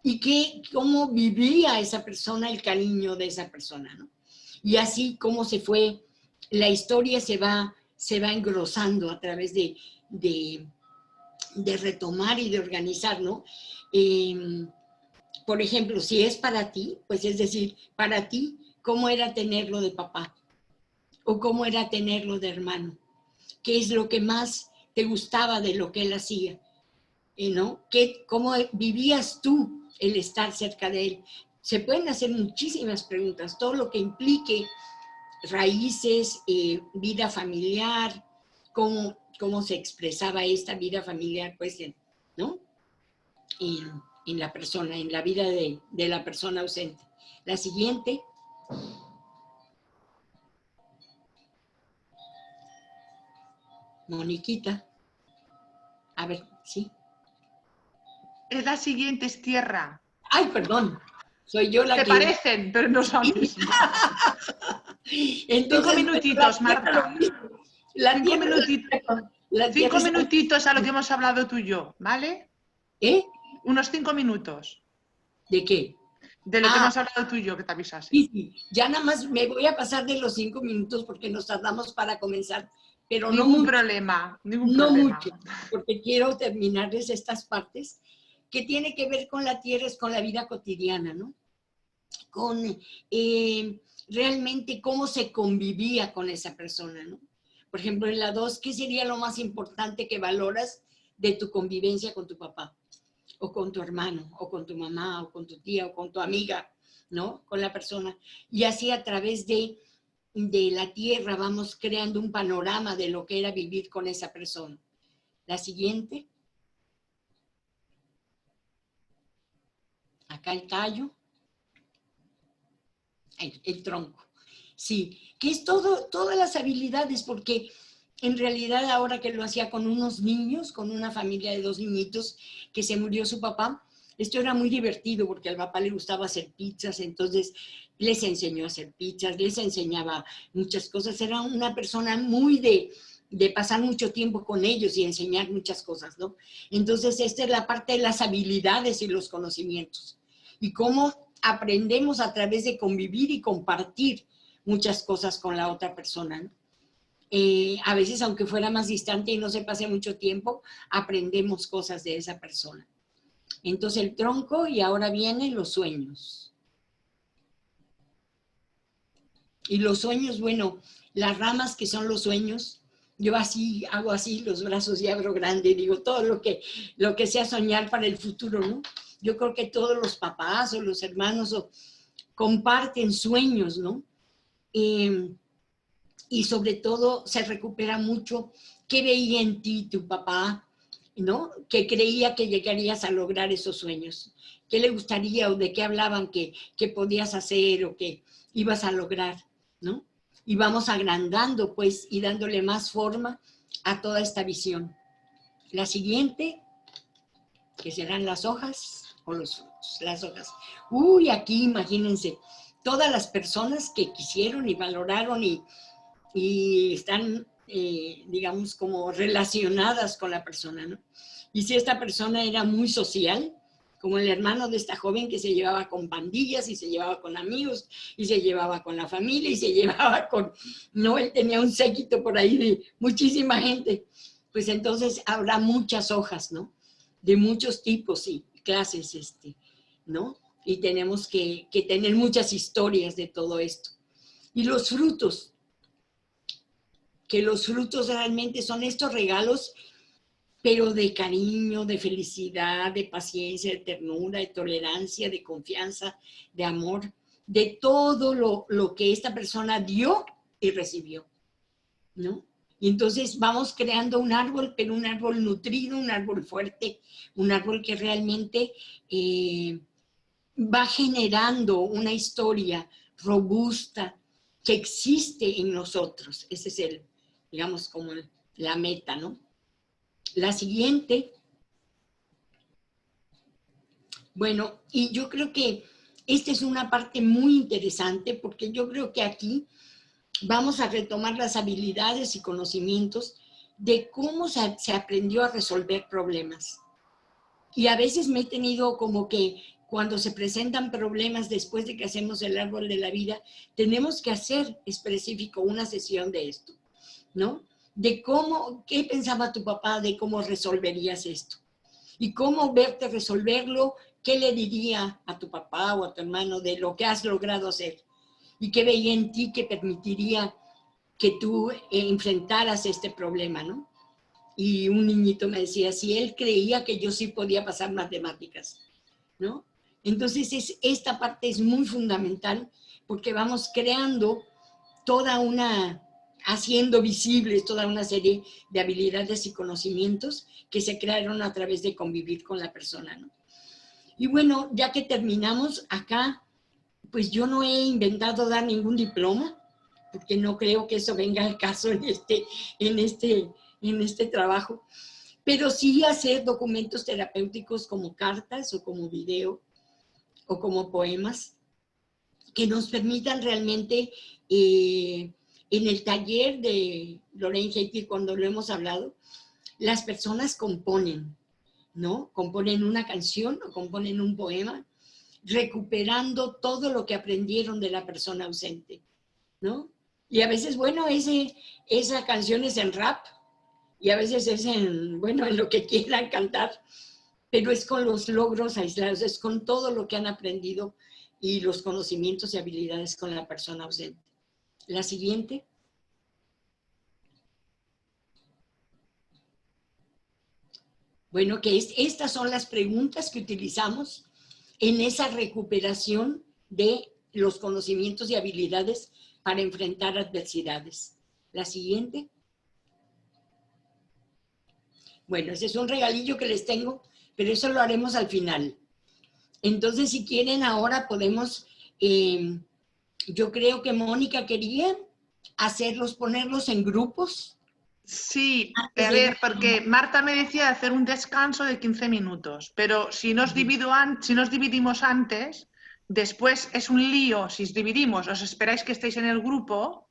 Y cómo vivía esa persona el cariño de esa persona, ¿no? Y así cómo se fue, la historia se va engrosando a través de retomar y de organizar, ¿no? Por ejemplo, si es para ti, pues es decir, para ti, ¿cómo era tenerlo de papá? ¿O cómo era tenerlo de hermano? ¿Qué es lo que más te gustaba de lo que él hacía? ¿No? ¿Cómo vivías tú el estar cerca de él? Se pueden hacer muchísimas preguntas, todo lo que implique raíces, vida familiar, cómo se expresaba esta vida familiar, pues, ¿no? En la persona, en la vida de la persona ausente. La siguiente. Moniquita. A ver, ¿sí? La siguiente es tierra. Ay, perdón. Soy yo la Se que... parecen, pero no son mismas. Entonces, 5 minutitos, Marta. La 5 minutitos. 5 minutitos a lo que hemos hablado tú y yo, ¿vale? Unos 5 minutos. ¿De qué? De lo que hemos hablado tú y yo, que te avisase. Sí. Ya nada más me voy a pasar de los 5 minutos porque nos tardamos para comenzar, pero ningún problema. Mucho, porque quiero terminarles estas partes que tiene que ver con la tierra, es con la vida cotidiana, ¿no? Con realmente cómo se convivía con esa persona, ¿no? Por ejemplo, en la 2, ¿qué sería lo más importante que valoras de tu convivencia con tu papá? O con tu hermano, o con tu mamá, o con tu tía, o con tu amiga, ¿no? Con la persona. Y así a través de la tierra vamos creando un panorama de lo que era vivir con esa persona. La siguiente. Acá el tallo. El tronco. Sí, que es todas las habilidades, porque en realidad ahora que lo hacía con unos niños, con una familia de 2 niñitos, que se murió su papá, esto era muy divertido porque al papá le gustaba hacer pizzas, entonces les enseñó a hacer pizzas, les enseñaba muchas cosas, era una persona muy de pasar mucho tiempo con ellos y enseñar muchas cosas, ¿no? Entonces esta es la parte de las habilidades y los conocimientos. Y cómo aprendemos a través de convivir y compartir muchas cosas con la otra persona, ¿no? A veces, aunque fuera más distante y no se pase mucho tiempo, aprendemos cosas de esa persona. Entonces el tronco, y ahora vienen los sueños. Y los sueños, bueno, las ramas que son los sueños, yo así hago así los brazos y abro grande, digo todo lo que sea soñar para el futuro, ¿no? Yo creo que todos los papás o los hermanos comparten sueños, ¿no? Y sobre todo se recupera mucho qué veía en ti tu papá, ¿no? Que creía que llegarías a lograr esos sueños. ¿Qué le gustaría o de qué hablaban que podías hacer o que ibas a lograr, ¿no? Y vamos agrandando, pues, y dándole más forma a toda esta visión. La siguiente, que serán las hojas o los frutos, las hojas. Uy, aquí imagínense, todas las personas que quisieron y valoraron y están, digamos, como relacionadas con la persona, ¿no? Y si esta persona era muy social, como el hermano de esta joven que se llevaba con pandillas y se llevaba con amigos y se llevaba con la familia y se llevaba con, no, él tenía un séquito por ahí de muchísima gente, pues entonces habrá muchas hojas, ¿no? De muchos tipos y clases, ¿no? Y tenemos que tener muchas historias de todo esto. Y los frutos, que los frutos realmente son estos regalos, pero de cariño, de felicidad, de paciencia, de ternura, de tolerancia, de confianza, de amor, de todo lo que esta persona dio y recibió, ¿no? Y entonces vamos creando un árbol, pero un árbol nutrido, un árbol fuerte, un árbol que realmente va generando una historia robusta que existe en nosotros. Ese es digamos, como la meta, ¿no? La siguiente, bueno, y yo creo que Esta es una parte muy interesante porque yo creo que aquí vamos a retomar las habilidades y conocimientos de cómo se aprendió a resolver problemas. Y a veces me he tenido como que cuando se presentan problemas después de que hacemos el árbol de la vida, tenemos que hacer específico una sesión de esto, ¿no? De cómo, qué pensaba tu papá de cómo resolverías esto. Y cómo verte resolverlo, qué le diría a tu papá o a tu hermano de lo que has logrado hacer. Y qué veía en ti que permitiría que tú enfrentaras este problema, ¿no? Y un niñito me decía, si él creía que yo sí podía pasar matemáticas, ¿no? Entonces esta parte es muy fundamental porque vamos creando haciendo visibles toda una serie de habilidades y conocimientos que se crearon a través de convivir con la persona, ¿no? Y bueno, ya que terminamos acá, pues yo no he inventado dar ningún diploma, porque no creo que eso venga al caso en este trabajo, pero sí hacer documentos terapéuticos como cartas o como video o como poemas que nos permitan realmente, en el taller de Lorraine Haiti, cuando lo hemos hablado, las personas componen, ¿no? Componen una canción o componen un poema, recuperando todo lo que aprendieron de la persona ausente, ¿no? Y a veces, bueno, esa canción es en rap, y a veces es en lo que quieran cantar, pero es con los logros aislados, es con todo lo que han aprendido y los conocimientos y habilidades con la persona ausente. La siguiente. Bueno, estas son las preguntas que utilizamos en esa recuperación de los conocimientos y habilidades para enfrentar adversidades. La siguiente. Bueno, ese es un regalillo que les tengo, pero eso lo haremos al final. Entonces, si quieren, ahora podemos, yo creo que Mónica quería ponerlos en grupos. Sí, a ver, porque Marta me decía hacer un descanso de 15 minutos, pero si nos dividimos antes, después es un lío. Si os dividimos, os esperáis que estéis en el grupo,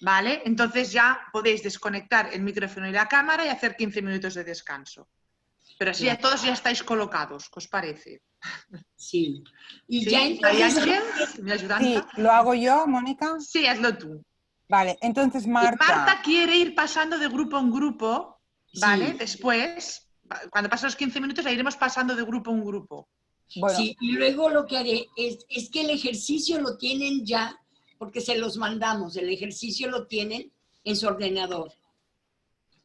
¿vale? Entonces ya podéis desconectar el micrófono y la cámara y hacer 15 minutos de descanso. Pero así ya todos ya estáis colocados, ¿qué os parece? Sí. Y ¿Sí? ya ¿Hay entonces, alguien? ¿Me ayudan? Sí, ¿lo hago yo, Mónica? Sí, hazlo tú. Vale, entonces Marta. Marta quiere ir pasando de grupo en grupo, ¿vale? Sí. Después, cuando pasen los 15 minutos, la iremos pasando de grupo en grupo. Bueno, Sí, y luego lo que haré es que el ejercicio lo tienen ya, porque se los mandamos, el ejercicio lo tienen en su ordenador.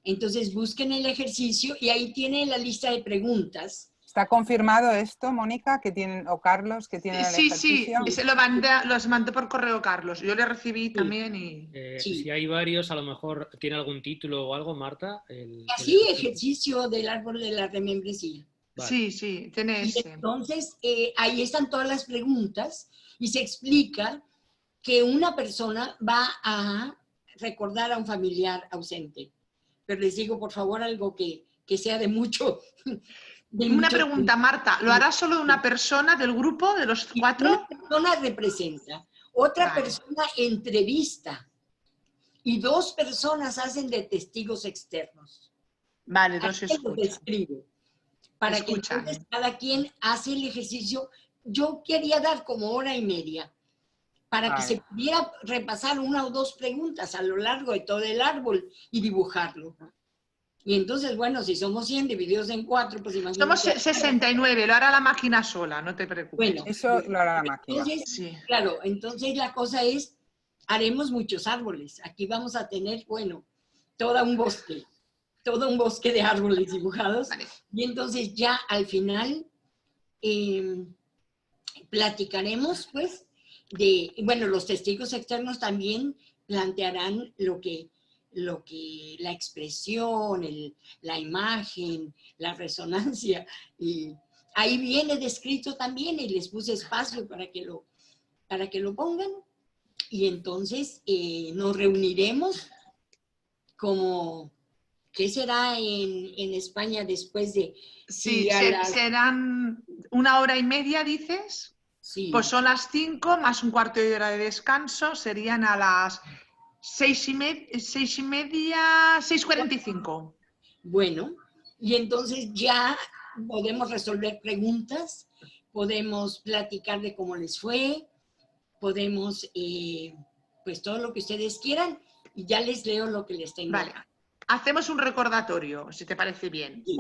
Entonces busquen el ejercicio y ahí tienen la lista de preguntas. ¿está confirmado esto, Mónica, que tienen, o Carlos, que tienen el ejercicio? Sí, los mandé por correo Carlos. Yo le recibí también y... Sí. Si hay varios, a lo mejor tiene algún título o algo, Marta. Así, ejercicio del árbol de la remembresía. Sí, Vale. tiene Y ese. entonces, ahí están todas las preguntas y se explica que una persona va a recordar a un familiar ausente. Pero les digo, por favor, algo que sea de mucho... Una pregunta, Marta. ¿Lo hará solo una persona del grupo, de los 4? Una persona representa, otra persona entrevista y 2 personas hacen de testigos externos. Vale, 2 Aquí los escuchan. describo. Para que entonces cada quien hace el ejercicio. Yo quería dar como hora y media para que se pudiera repasar 1 o 2 preguntas a lo largo de todo el árbol y dibujarlo. Y entonces, bueno, si somos 100 divididos en 4, pues imagínate. Somos 69, lo hará la máquina sola, no te preocupes. Bueno, eso lo hará la máquina. Entonces, sí. Claro, entonces la cosa es, haremos muchos árboles. Aquí vamos a tener, bueno, todo un bosque de árboles dibujados. Vale. Y entonces ya al final platicaremos, pues, bueno, los testigos externos también plantearán lo que la expresión, la imagen, la resonancia, y ahí viene descrito también y les puse espacio para que lo pongan. Y entonces nos reuniremos como, ¿qué será en España después de? Sí, serán 1 hora y media, dices. Sí. Pues son las 5 más un cuarto de hora de descanso, serían a las 6:30, 6:45. Bueno, y entonces ya podemos resolver preguntas, podemos platicar de cómo les fue, podemos, pues todo lo que ustedes quieran, y ya les leo lo que les tengo Vale. acá. Hacemos un recordatorio, si te parece bien. Sí.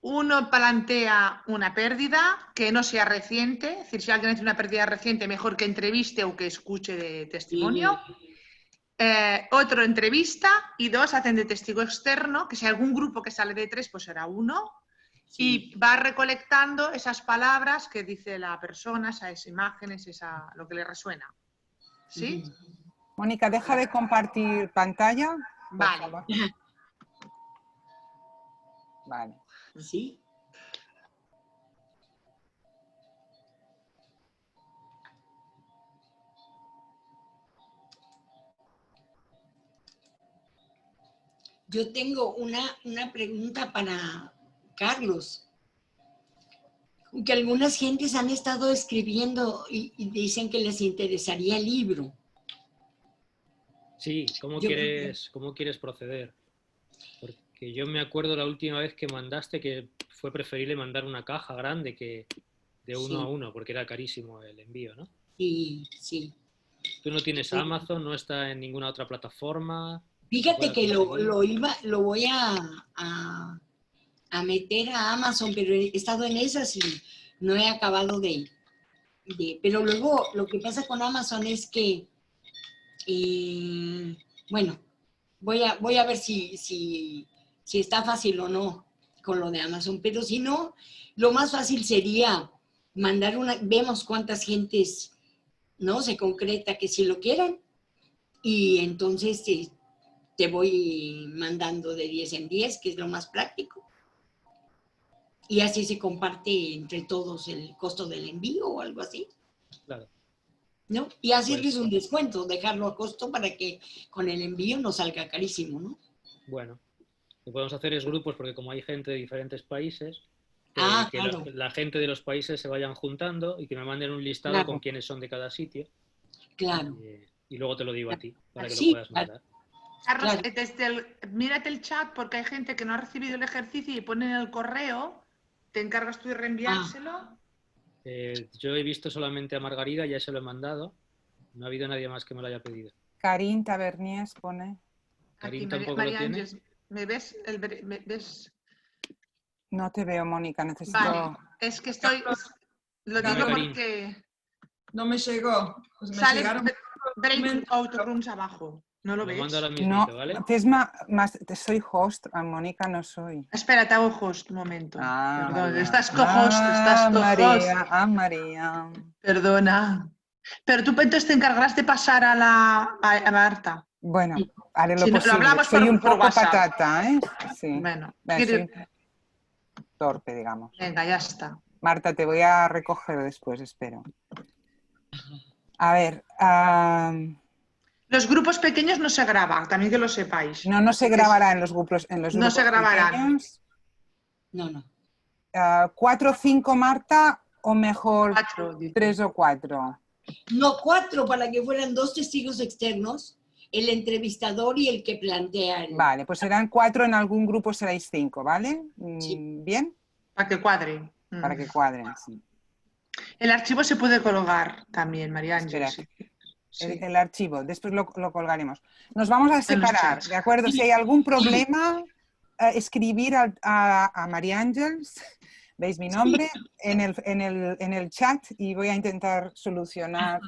Uno plantea una pérdida que no sea reciente, es decir, si alguien hace una pérdida reciente, mejor que entreviste o que escuche de testimonio. Otro entrevista y 2 hacen de testigo externo, que si hay algún grupo que sale de 3, pues será 1. Sí. Y va recolectando esas palabras que dice la persona, esas imágenes, lo que le resuena. ¿Sí? Mónica, deja de compartir pantalla, por Vale. favor. Vale. ¿Sí? Yo tengo una pregunta para Carlos, que algunas gentes han estado escribiendo y dicen que les interesaría el libro. Sí, ¿cómo quieres proceder? Porque yo me acuerdo la última vez que mandaste que fue preferible mandar una caja grande que de uno a uno, porque era carísimo el envío, ¿no? Sí, sí. Tú no tienes Amazon, no está en ninguna otra plataforma. Fíjate que lo voy a meter a Amazon, pero he estado en esas y no he acabado pero luego lo que pasa con Amazon es que, bueno, voy a ver si está fácil o no con lo de Amazon, pero si no, lo más fácil sería mandar vemos cuántas gentes, ¿no? Se concreta que si lo quieran, y entonces te voy mandando de 10 en 10, que es lo más práctico. Y así se comparte entre todos el costo del envío o algo así. Claro. ¿No? Y hacerles un descuento, dejarlo a costo para que con el envío no salga carísimo, ¿no? Bueno, lo que podemos hacer es grupos, porque como hay gente de diferentes países, que claro. la gente de los países se vayan juntando y que me manden un listado con quiénes son de cada sitio. Claro. Y luego te lo digo a ti, para que lo Sí, puedas mandar. Carlos, mírate el chat porque hay gente que no ha recibido el ejercicio y pone en el correo. ¿Te encargas tú de reenviárselo? Yo he visto solamente a Margarida, ya se lo he mandado. No ha habido nadie más que me lo haya pedido. Karin Tabernies pone. Karin tampoco lo tiene. ¿Me ves? ¿Me ves? No te veo, Mónica, necesito... Vale, es que estoy... Lo digo porque... No me llegó. Pues me sale llegaron Breakout Rooms abajo. ¿No lo ves? Lo mando ahora mismo, ¿vale? Soy host, a Mónica no soy. Espera, te hago host un momento. Perdón, María. estás co-host, María, María. Perdona. Pero tú entonces te encargarás de pasar a Marta. Bueno, haré lo Si no, posible. lo hablamos Soy un por poco WhatsApp. patata, ¿eh? Sí. Bueno, soy torpe, digamos. Venga, ya está. Marta, te voy a recoger después, espero. A ver... Los grupos pequeños no se graban, también que lo sepáis. No se grabará en los grupos, no se grabarán. Pequeños. No. 4 o 5, Marta, o mejor 4, 3 o 4. No, 4 para que fueran 2 testigos externos, el entrevistador y el que plantea. Vale, pues serán 4, en algún grupo seréis 5, ¿vale? Sí. ¿Bien? Para que cuadren. Para que cuadren, sí. El archivo se puede colgar también, María Ángel. Espera, sí. El archivo, después lo colgaremos. Nos vamos a separar, ¿de acuerdo? Si hay algún problema, escribir a María Ángeles, veis mi nombre, en el chat, y voy a intentar solucionar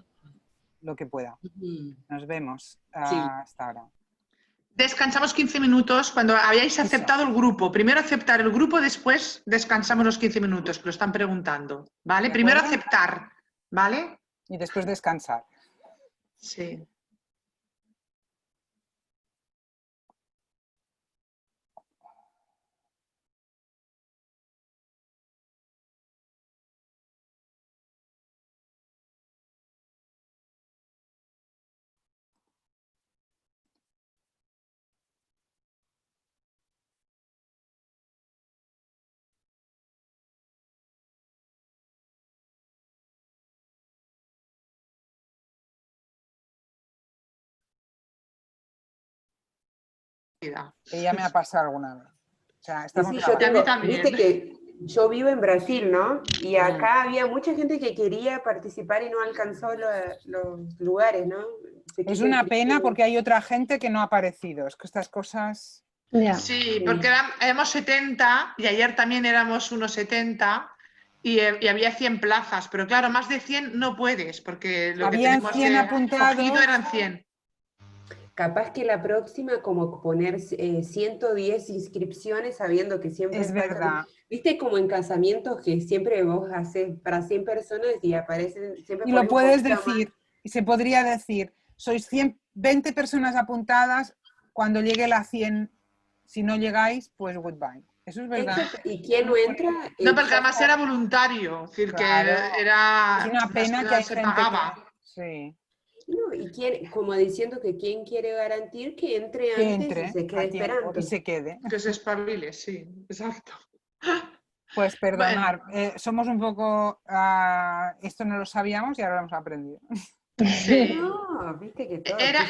lo que pueda. Nos vemos. Hasta ahora. Descansamos 15 minutos cuando habíais aceptado el grupo. Primero aceptar el grupo, después descansamos los 15 minutos, que lo están preguntando. ¿Vale? Primero aceptar, ¿vale? Y después descansar. Sí. Ella me ha pasado alguna vez. O sea, estamos Sí, yo A mí también. viste que yo vivo en Brasil, ¿no? Y acá había mucha gente que quería participar y no alcanzó los lugares, ¿no? Es una pena porque hay otra gente que no ha aparecido. Es que estas cosas... Sí, porque éramos 70 y ayer también éramos unos 70 y había 100 plazas, pero claro, más de 100 no puedes porque lo que Habían tenemos 100 apuntados. cogido eran 100. Capaz que la próxima, como poner 110 inscripciones sabiendo que siempre Es verdad. Viste como en casamientos que siempre vos haces para 100 personas y aparecen siempre Y lo ponen un puedes poquito decir, y se podría decir, sois 20 personas apuntadas, cuando llegue la 100, si no llegáis, pues goodbye. Eso es verdad. Exacto. ¿Y quién no entra? No, porque además era voluntario, es decir, Claro. que era... Es una pena que hay se gente pagaba. Sí. No, y quién, como diciendo que quien quiere garantir que entre Que antes entre y se quede a tiempo esperando. y se quede. Que se espabile, sí, exacto. Pues perdonar, Bueno. somos un poco... esto no lo sabíamos y ahora lo hemos aprendido. Sí. No, viste que todo. Mira,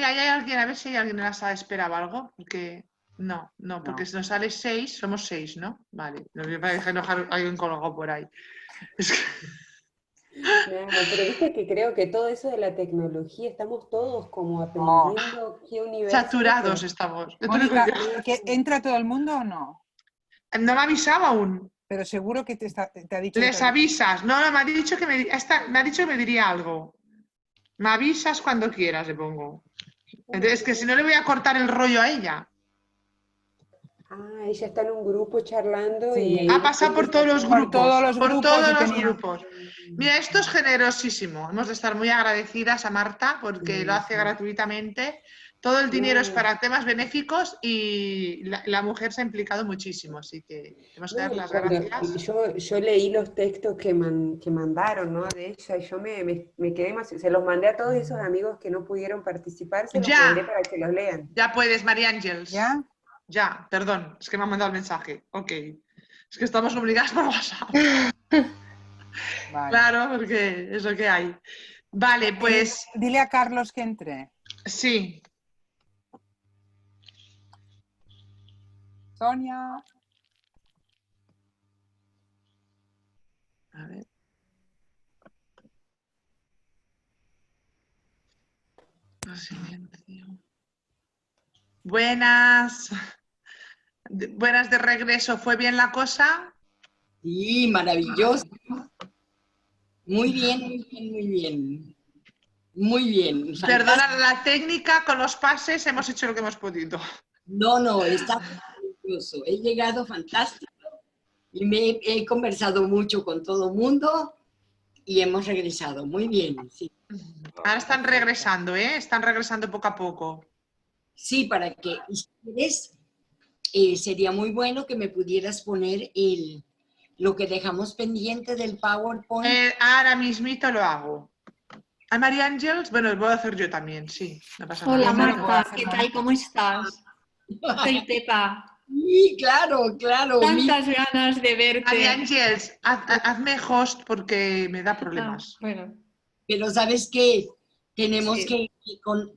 hay alguien, a ver si hay alguien en la sala esperaba algo, porque no, porque si nos sale 6, somos 6, ¿no? Vale, no me parece enojar alguien colgado por ahí. Es que... No, pero viste que creo que todo eso de la tecnología, estamos todos como aprendiendo qué universo. Saturados estamos. Mónica, ¿que entra todo el mundo o no? No me avisaba aún. Pero seguro que te ha dicho... Les avisas. No, me ha dicho que me diría algo. Me avisas cuando quieras, le pongo. Entonces, que si no le voy a cortar el rollo a ella. Ah, ella está en un grupo charlando Sí. y... Ha pasado por todos los grupos. Por todos los por grupos todos y los tenía- grupos. Mira, esto es generosísimo. Hemos de estar muy agradecidas a Marta porque lo hace gratuitamente. Todo el dinero es para temas benéficos y la mujer se ha implicado muchísimo. Así que tenemos que dar las gracias. Yo leí los textos que mandaron, ¿no? De ella y yo me quedé más... Se los mandé a todos esos amigos que no pudieron participar, se los Ya. mandé para que los lean. Ya puedes, María Ángeles. ¿Ya? Ya, perdón, es que me han mandado el mensaje. Ok. Es que estamos obligadas por WhatsApp. Vale. Claro, porque es lo que hay. Vale, pues Dile a Carlos que entre. sí. Sonia. A ver. Silencio. Buenas. Buenas de regreso. ¿Fue bien la cosa? Sí, maravilloso. Muy bien, muy bien, muy bien. Muy bien. Perdona la técnica, con los pases hemos hecho lo que hemos podido. No, está maravilloso. He llegado fantástico y he conversado mucho con todo el mundo y hemos regresado. Muy bien, sí. Ahora están regresando, ¿eh? Están regresando poco a poco. Sí, para que, si quieres, sería muy bueno que me pudieras poner lo que dejamos pendiente del PowerPoint. Ahora mismito lo hago. ¿A María Ángeles? Bueno, lo puedo hacer yo también, sí. No pasa Hola nada. Marta, ¿qué tal? ¿Cómo estás? Soy Pepa. Sí, claro. Tantas ganas de verte. María Ángeles, hazme host porque me da problemas. Bueno, Pero ¿sabes qué? Tenemos Sí.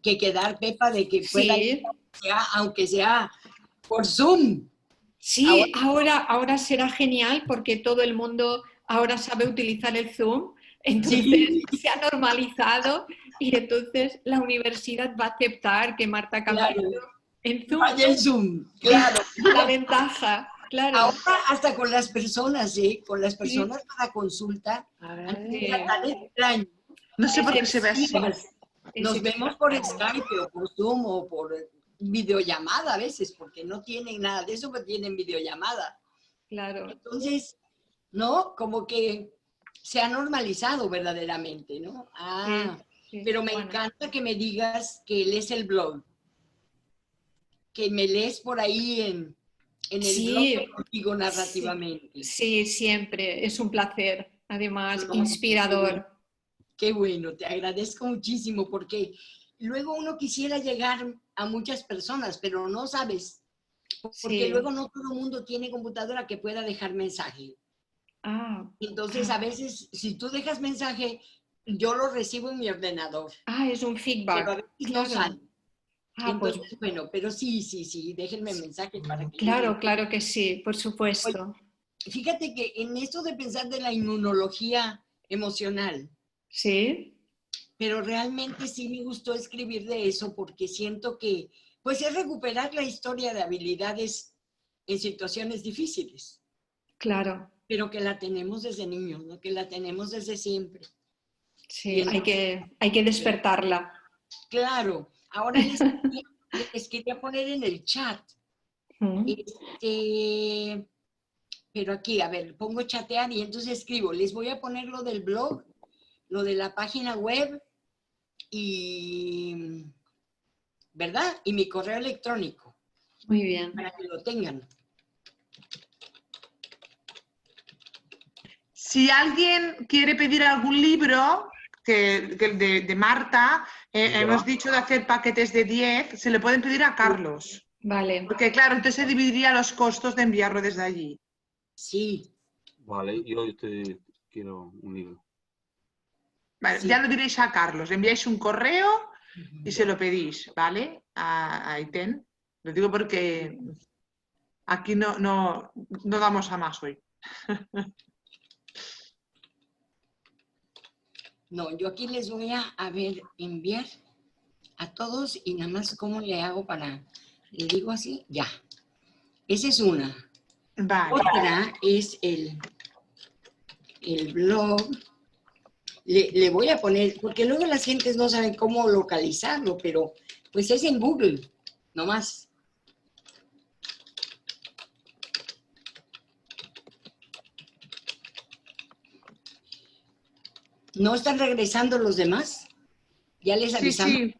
que quedar, Pepa, de que pueda sí, ir, aunque sea por Zoom. sí, ahora será genial porque todo el mundo ahora sabe utilizar el Zoom, entonces Sí. se ha normalizado y entonces la universidad va a aceptar que Marta Campillo en Zoom Vaya en Zoom, claro. la ventaja, claro. Ahora hasta con las personas, con las personas para consulta, A Sí. ver. tan extraño. No sé por qué se ve así. Nos vemos por Skype o por Zoom o por videollamada a veces, porque no tienen nada de eso, pero tienen videollamada. Claro. Entonces, ¿no? Como que se ha normalizado verdaderamente, ¿no? Sí, Pero me bueno. encanta que me digas que lees el blog, que me lees por ahí en el Sí. blog contigo narrativamente. Sí, siempre, es un placer, además No, inspirador. Qué bueno, te agradezco muchísimo porque luego uno quisiera llegar a muchas personas, pero no sabes, porque Sí. luego no todo el mundo tiene computadora que pueda dejar mensaje. Entonces, a veces, si tú dejas mensaje, yo lo recibo en mi ordenador, es un feedback. pero a veces no Claro. sale. Ah, pues Entonces, bueno, pero sí, déjenme mensaje para que... claro, claro que sí, por supuesto. Fíjate que en esto de pensar de la inmunología emocional, Sí, pero realmente sí me gustó escribir de eso porque siento que, pues es recuperar la historia de habilidades en situaciones difíciles, claro. pero que la tenemos desde niños, ¿no? Que la tenemos desde siempre. Sí, hay que despertarla. Claro, ahora les quería poner en el chat, Mm. pero aquí, a ver, pongo chatear y entonces escribo, les voy a poner lo del blog, lo de la página web y, ¿verdad? Y mi correo electrónico, Muy bien. para que lo tengan. Si alguien quiere pedir algún libro de Marta, hemos dicho de hacer paquetes de 10, se le pueden pedir a Carlos. Vale. Porque claro, entonces se dividiría los costos de enviarlo desde allí. Sí. Vale, yo quiero un libro. Vale, Sí. ya lo diréis a Carlos, le enviáis un correo y se lo pedís, ¿vale? A Iten. Lo digo porque aquí no damos a más hoy. No, yo aquí les voy a ver, enviar a todos y nada más cómo le hago para, le digo así, ya. Esa es una. Vale. Otra es el blog. Le voy a poner, porque luego las gentes no saben cómo localizarlo, pero pues es en Google, nomás. ¿No están regresando los demás? ¿Ya les avisamos? Sí.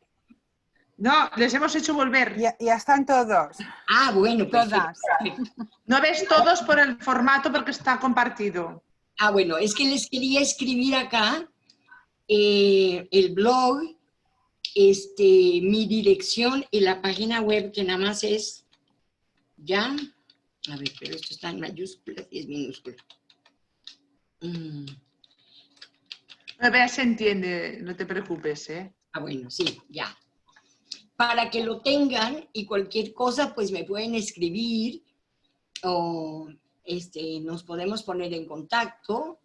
No, les hemos hecho volver. Ya están todos. Ah, bueno, perfecto. Todas. No ves todos por el formato porque está compartido. Ah, bueno, es que les quería escribir acá el blog, mi dirección y la página web que nada más es ya. A ver, pero esto está en mayúsculas y es minúscula. Se entiende, no te preocupes, ¿eh? Ah, bueno, sí, ya. Para que lo tengan y cualquier cosa, pues me pueden escribir o nos podemos poner en contacto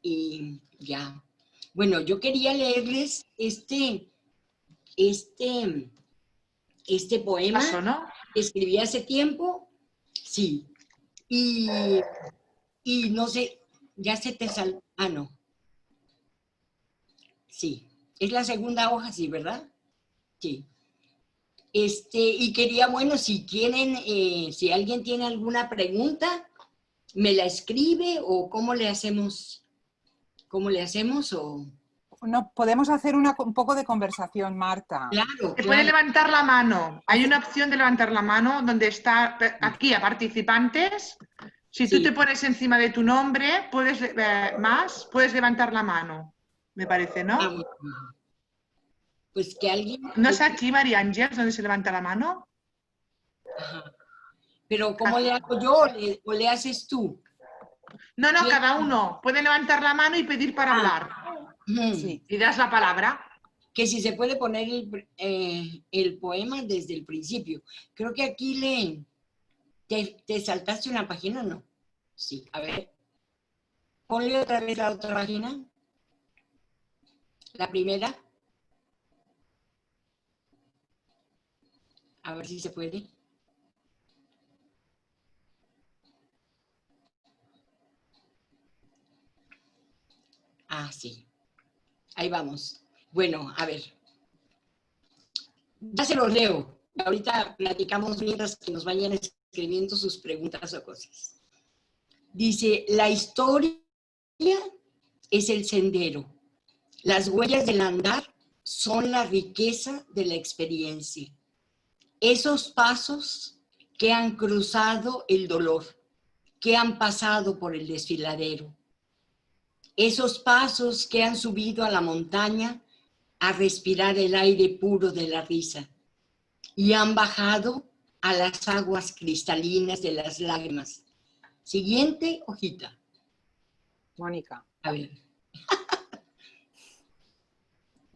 y ya. Bueno, yo quería leerles este poema Paso, ¿no? que escribí hace tiempo, sí, y no sé, ya se te salió, ah, no, sí, es la segunda hoja, sí, ¿verdad? Sí. Y quería, bueno, si quieren, si alguien tiene alguna pregunta, me la escribe o cómo le hacemos o... No, podemos hacer un poco de conversación, Marta. Claro, Se puede levantar la mano. Hay una opción de levantar la mano donde está aquí a participantes. Si tú te pones encima de tu nombre, puedes levantar la mano, me parece, ¿no? Ah, pues que alguien... ¿No es aquí, María Ángeles, donde se levanta la mano? Ajá. Pero ¿cómo le hago yo o le haces tú? No, cada uno puede levantar la mano y pedir para hablar. Sí. Y das la palabra. Que si se puede poner el poema desde el principio. Creo que aquí te saltaste una página, ¿no? Sí, a ver. Ponle otra vez la otra página. La primera. A ver si se puede. Ah, sí. Ahí vamos. Bueno, a ver. Ya se los leo. Ahorita platicamos mientras que nos vayan escribiendo sus preguntas o cosas. Dice, la historia es el sendero. Las huellas del andar son la riqueza de la experiencia. Esos pasos que han cruzado el dolor, que han pasado por el desfiladero. Esos pasos que han subido a la montaña a respirar el aire puro de la risa y han bajado a las aguas cristalinas de las lágrimas. Siguiente hojita. Mónica. A ver.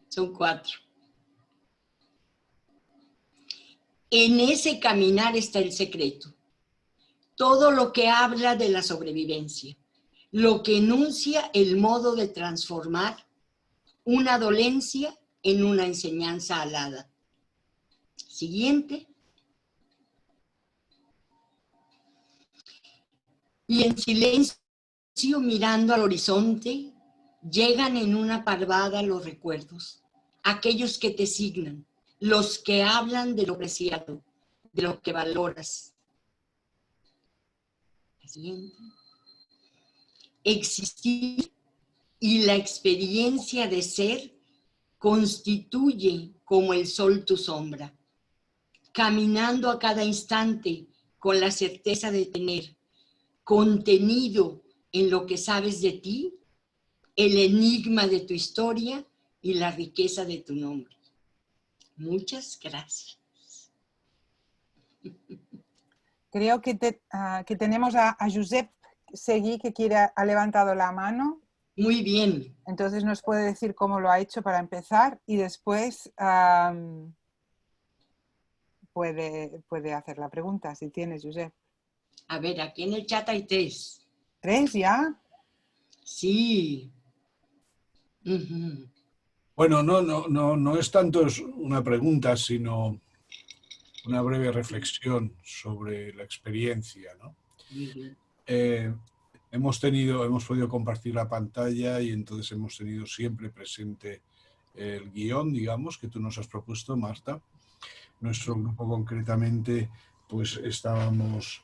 Son 4. En ese caminar está el secreto. Todo lo que habla de la sobrevivencia, lo que enuncia el modo de transformar una dolencia en una enseñanza alada. Siguiente. Y en silencio, mirando al horizonte, llegan en una parvada los recuerdos, aquellos que te signan, los que hablan de lo preciado, de lo que valoras. Siguiente. Existir y la experiencia de ser constituye como el sol tu sombra, caminando a cada instante con la certeza de tener contenido en lo que sabes de ti, el enigma de tu historia y la riqueza de tu nombre. Muchas gracias. Creo que, que tenemos a Josep Seguí, que ha levantado la mano. Muy bien. Entonces nos puede decir cómo lo ha hecho para empezar y después puede hacer la pregunta, si tienes, Josep. A ver, aquí en el chat hay 3. ¿3 ya? Sí. Bueno, no es tanto una pregunta, sino una breve reflexión sobre la experiencia, ¿no? Hemos podido compartir la pantalla y entonces hemos tenido siempre presente el guión, digamos, que tú nos has propuesto, Marta. Nuestro grupo concretamente, pues estábamos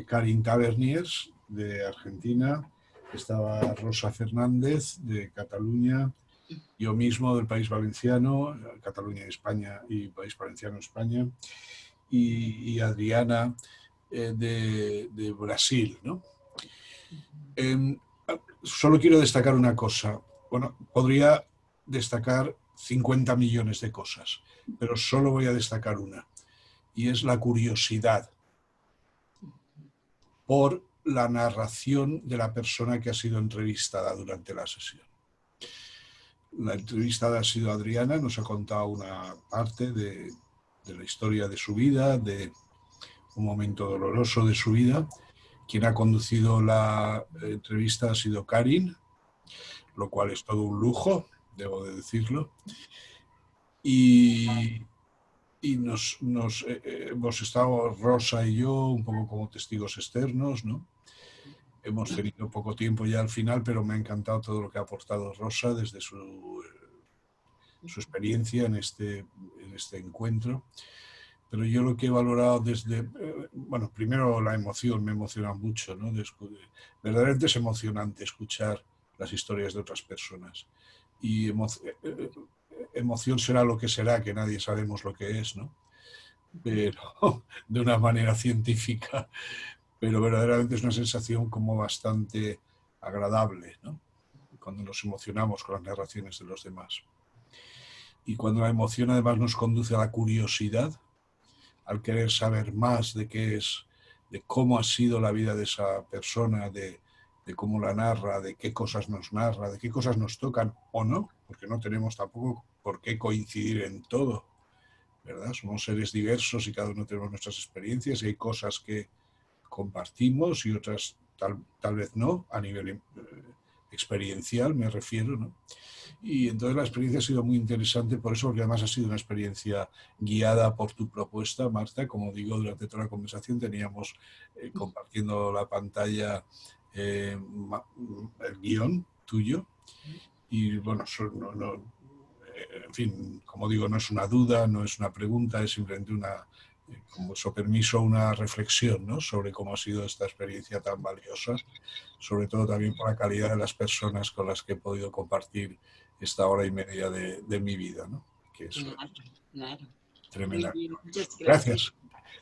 Karin Taverniers, de Argentina, estaba Rosa Fernández, de Cataluña, yo mismo del País Valenciano, Cataluña y España, y País Valenciano, España, y Adriana de Brasil, ¿no? Solo quiero destacar una cosa. Bueno, podría destacar 50 millones de cosas, pero solo voy a destacar una, y es la curiosidad por la narración de la persona que ha sido entrevistada durante la sesión. La entrevistada ha sido Adriana, nos ha contado una parte de la historia de su vida, de un momento doloroso de su vida. Quien ha conducido la entrevista ha sido Karin, lo cual es todo un lujo, debo de decirlo. Y hemos estado, Rosa y yo, un poco como testigos externos, ¿no? Hemos tenido poco tiempo ya al final, pero me ha encantado todo lo que ha aportado Rosa desde su experiencia en este encuentro. Pero yo lo que he valorado desde, bueno, primero la emoción, me emociona mucho, ¿no? Verdaderamente es emocionante escuchar las historias de otras personas. Y emoción será lo que será, que nadie sabemos lo que es, ¿no? Pero de una manera científica. Pero verdaderamente es una sensación como bastante agradable, ¿no? Cuando nos emocionamos con las narraciones de los demás. Y cuando la emoción además nos conduce a la curiosidad, al querer saber más de qué es, de cómo ha sido la vida de esa persona, de cómo la narra, de qué cosas nos narra, de qué cosas nos tocan o no, porque no tenemos tampoco por qué coincidir en todo, ¿verdad? Somos seres diversos y cada uno tenemos nuestras experiencias y hay cosas que compartimos y otras tal vez no, a nivel experiencial me refiero, ¿no? Y entonces la experiencia ha sido muy interesante por eso, porque además ha sido una experiencia guiada por tu propuesta, Marta. Como digo, durante toda la conversación teníamos compartiendo la pantalla el guión tuyo y bueno, en fin, como digo, no es una duda, no es una pregunta, es simplemente con vuestro permiso, una reflexión, ¿no? Sobre cómo ha sido esta experiencia tan valiosa, sobre todo también por la calidad de las personas con las que he podido compartir esta hora y media de mi vida, ¿no? Que es claro. tremenda. Bien, muchas gracias.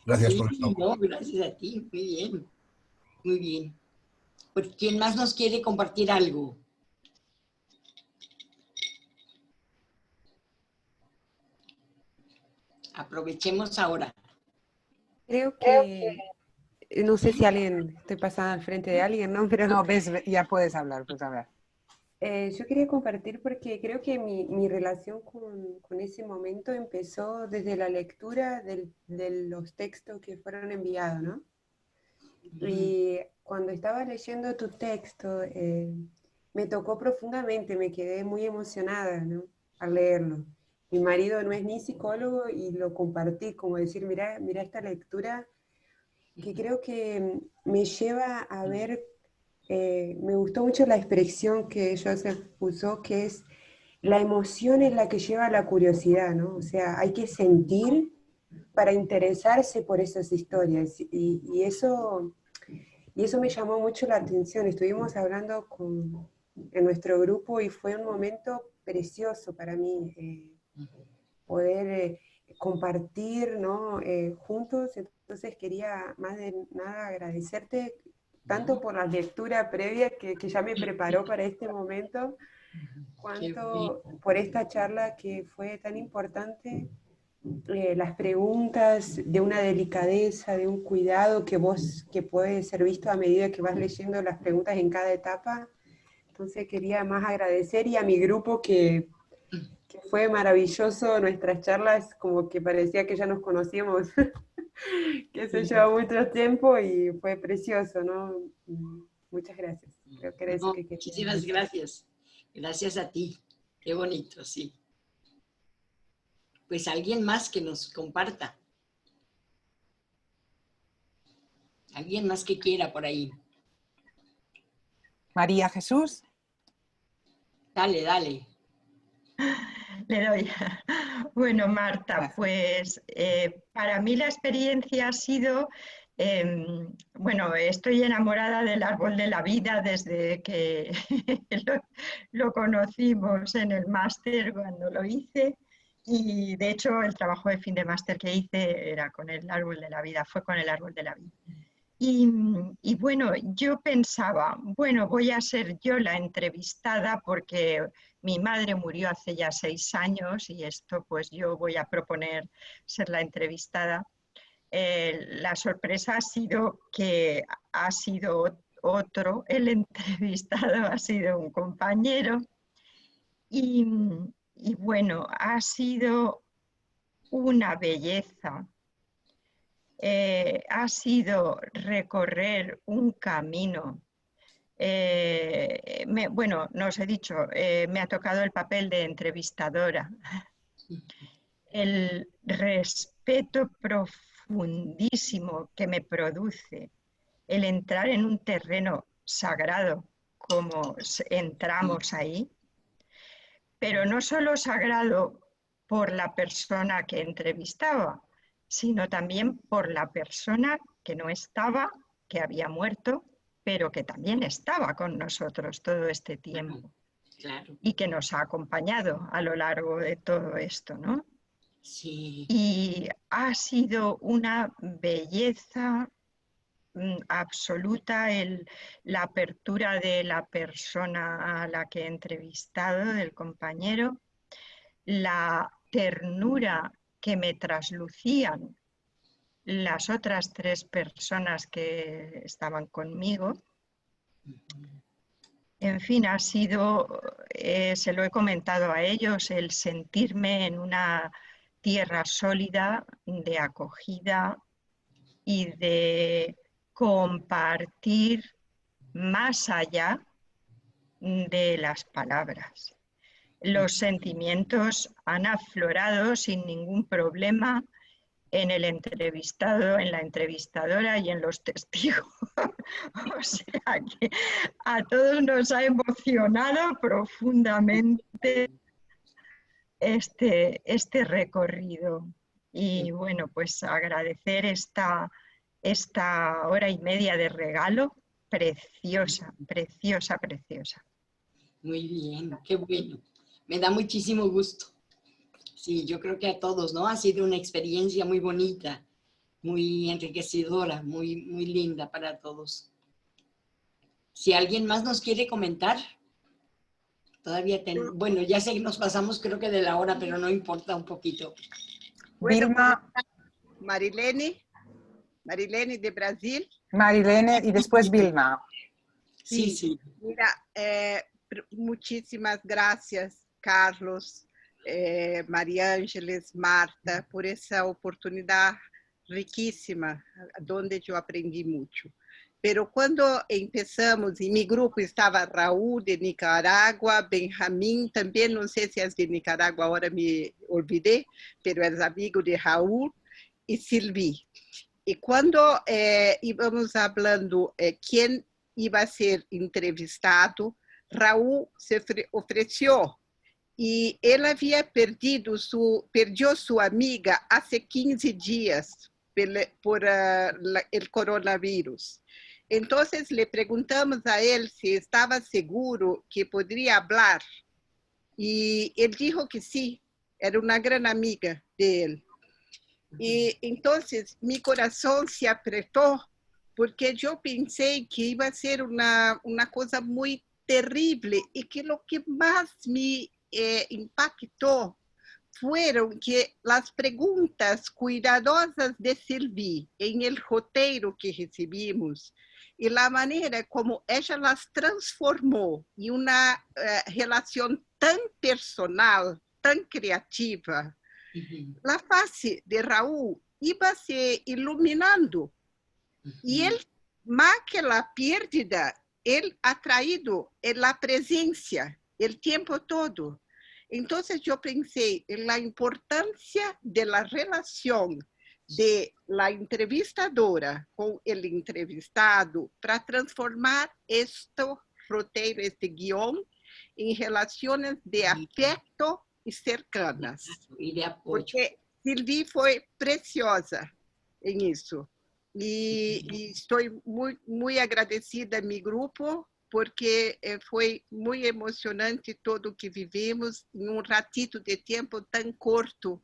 Gracias por esto. No, gracias a ti, muy bien. Muy bien. Pues, ¿quién más nos quiere compartir algo? Aprovechemos ahora. Creo que, no sé si alguien, estoy pasando al frente de alguien, ¿no? Pero no, ves, ya puedes hablar, puedes hablar. Yo quería compartir porque creo que mi relación con ese momento empezó desde la lectura de los textos que fueron enviados, ¿no? Y cuando estaba leyendo tu texto, me tocó profundamente, me quedé muy emocionada, ¿no? Al leerlo. Mi marido no es ni psicólogo y lo compartí, como decir, mira esta lectura que creo que me lleva a ver, me gustó mucho la expresión que Joseph usó, que es la emoción es la que lleva a la curiosidad, ¿no? O sea, hay que sentir para interesarse por esas historias y eso me llamó mucho la atención. Estuvimos hablando en nuestro grupo y fue un momento precioso para mí poder compartir, ¿no? Juntos. Entonces quería más de nada agradecerte tanto por la lectura previa que ya me preparó para este momento, cuanto por esta charla que fue tan importante. Las preguntas de una delicadeza, de un cuidado que puede ser visto a medida que vas leyendo las preguntas en cada etapa. Entonces quería más agradecer y a mi grupo que fue maravilloso nuestras charlas, como que parecía que ya nos conocíamos, que se llevó mucho tiempo y fue precioso, ¿no? Muchas gracias. Creo que No, muchísimas gracias. Gracias a ti. Qué bonito, sí. Pues alguien más que nos comparta. Alguien más que quiera por ahí. María Jesús. Dale, dale. Le doy. Bueno, Marta, pues para mí la experiencia ha sido, bueno, estoy enamorada del árbol de la vida desde que lo conocimos en el máster cuando lo hice. Y de hecho el trabajo de fin de máster que hice era con el árbol de la vida, fue con el árbol de la vida. Y bueno, yo pensaba, bueno, voy a ser yo la entrevistada porque mi madre murió hace ya 6 años y esto pues yo voy a proponer ser la entrevistada. La sorpresa ha sido que ha sido otro, el entrevistado ha sido un compañero y bueno, ha sido una belleza. Ha sido recorrer un camino. Bueno, no os he dicho, me ha tocado el papel de entrevistadora. El respeto profundísimo que me produce el entrar en un terreno sagrado como entramos ahí, pero no solo sagrado por la persona que entrevistaba, sino también por la persona que no estaba, que había muerto, pero que también estaba con nosotros todo este tiempo. Claro. Y que nos ha acompañado a lo largo de todo esto, ¿no? Sí. Y ha sido una belleza absoluta la apertura de la persona a la que he entrevistado, del compañero, la ternura que me traslucían las otras 3 personas que estaban conmigo. En fin, ha sido, se lo he comentado a ellos, el sentirme en una tierra sólida de acogida y de compartir más allá de las palabras. Los sentimientos han aflorado sin ningún problema en el entrevistado, en la entrevistadora y en los testigos. O sea que a todos nos ha emocionado profundamente este recorrido. Y bueno, pues agradecer esta hora y media de regalo preciosa, preciosa, preciosa. Muy bien, qué bueno. Me da muchísimo gusto. Sí, yo creo que a todos, ¿no? Ha sido una experiencia muy bonita, muy enriquecedora, muy, muy linda para todos. Si alguien más nos quiere comentar, todavía bueno, ya sé que nos pasamos creo que de la hora, pero no importa un poquito. Bueno, Vilma. Marilene de Brasil. Marilene y después Vilma. Sí, sí. Mira, muchísimas gracias, Carlos, María Ángeles, Marta, por esa oportunidad riquísima, donde yo aprendí mucho. Pero cuando empezamos, en mi grupo estaba Raúl de Nicaragua, Benjamín, también no sé si es de Nicaragua, ahora me olvidé, pero es amigo de Raúl, y Silvi. Y cuando íbamos hablando quién iba a ser entrevistado, Raúl se ofreció. Y él había perdió su amiga hace 15 días por el coronavirus. Entonces le preguntamos a él si estaba seguro que podría hablar. Y él dijo que sí, era una gran amiga de él. Y entonces mi corazón se apretó porque yo pensé que iba a ser una cosa muy terrible y que lo que más me impactó fueron que las preguntas cuidadosas de Silvi en el roteiro que recibimos y la manera como ella las transformó en una relación tan personal, tan creativa. La fase de Raúl iba se iluminando y él, más que la pérdida, él ha traído la presencia el tiempo todo. Entonces yo pensé en la importancia de la relación de la entrevistadora con el entrevistado para transformar roteiro, este guión, en relaciones de afecto y cercanas. Y de apoyo. Porque Silvi fue preciosa en eso. Y estoy muy, muy agradecida a mi grupo porque fue muy emocionante todo que vivimos en un ratito de tiempo tan corto,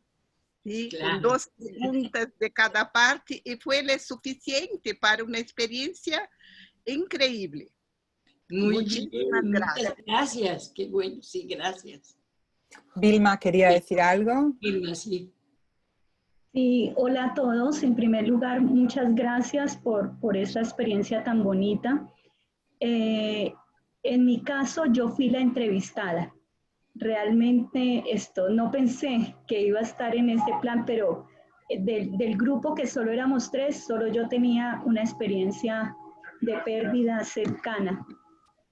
¿sí? Claro. Con 2 preguntas de cada parte, y fue lo suficiente para una experiencia increíble. Muchísimas gracias. Muchas gracias. Qué bueno, sí, gracias. Vilma, ¿quería decir algo? Vilma, sí. Sí, hola a todos. En primer lugar, muchas gracias por esta experiencia tan bonita. En mi caso, yo fui la entrevistada. Realmente no pensé que iba a estar en este plan, pero del grupo que solo éramos 3, solo yo tenía una experiencia de pérdida cercana.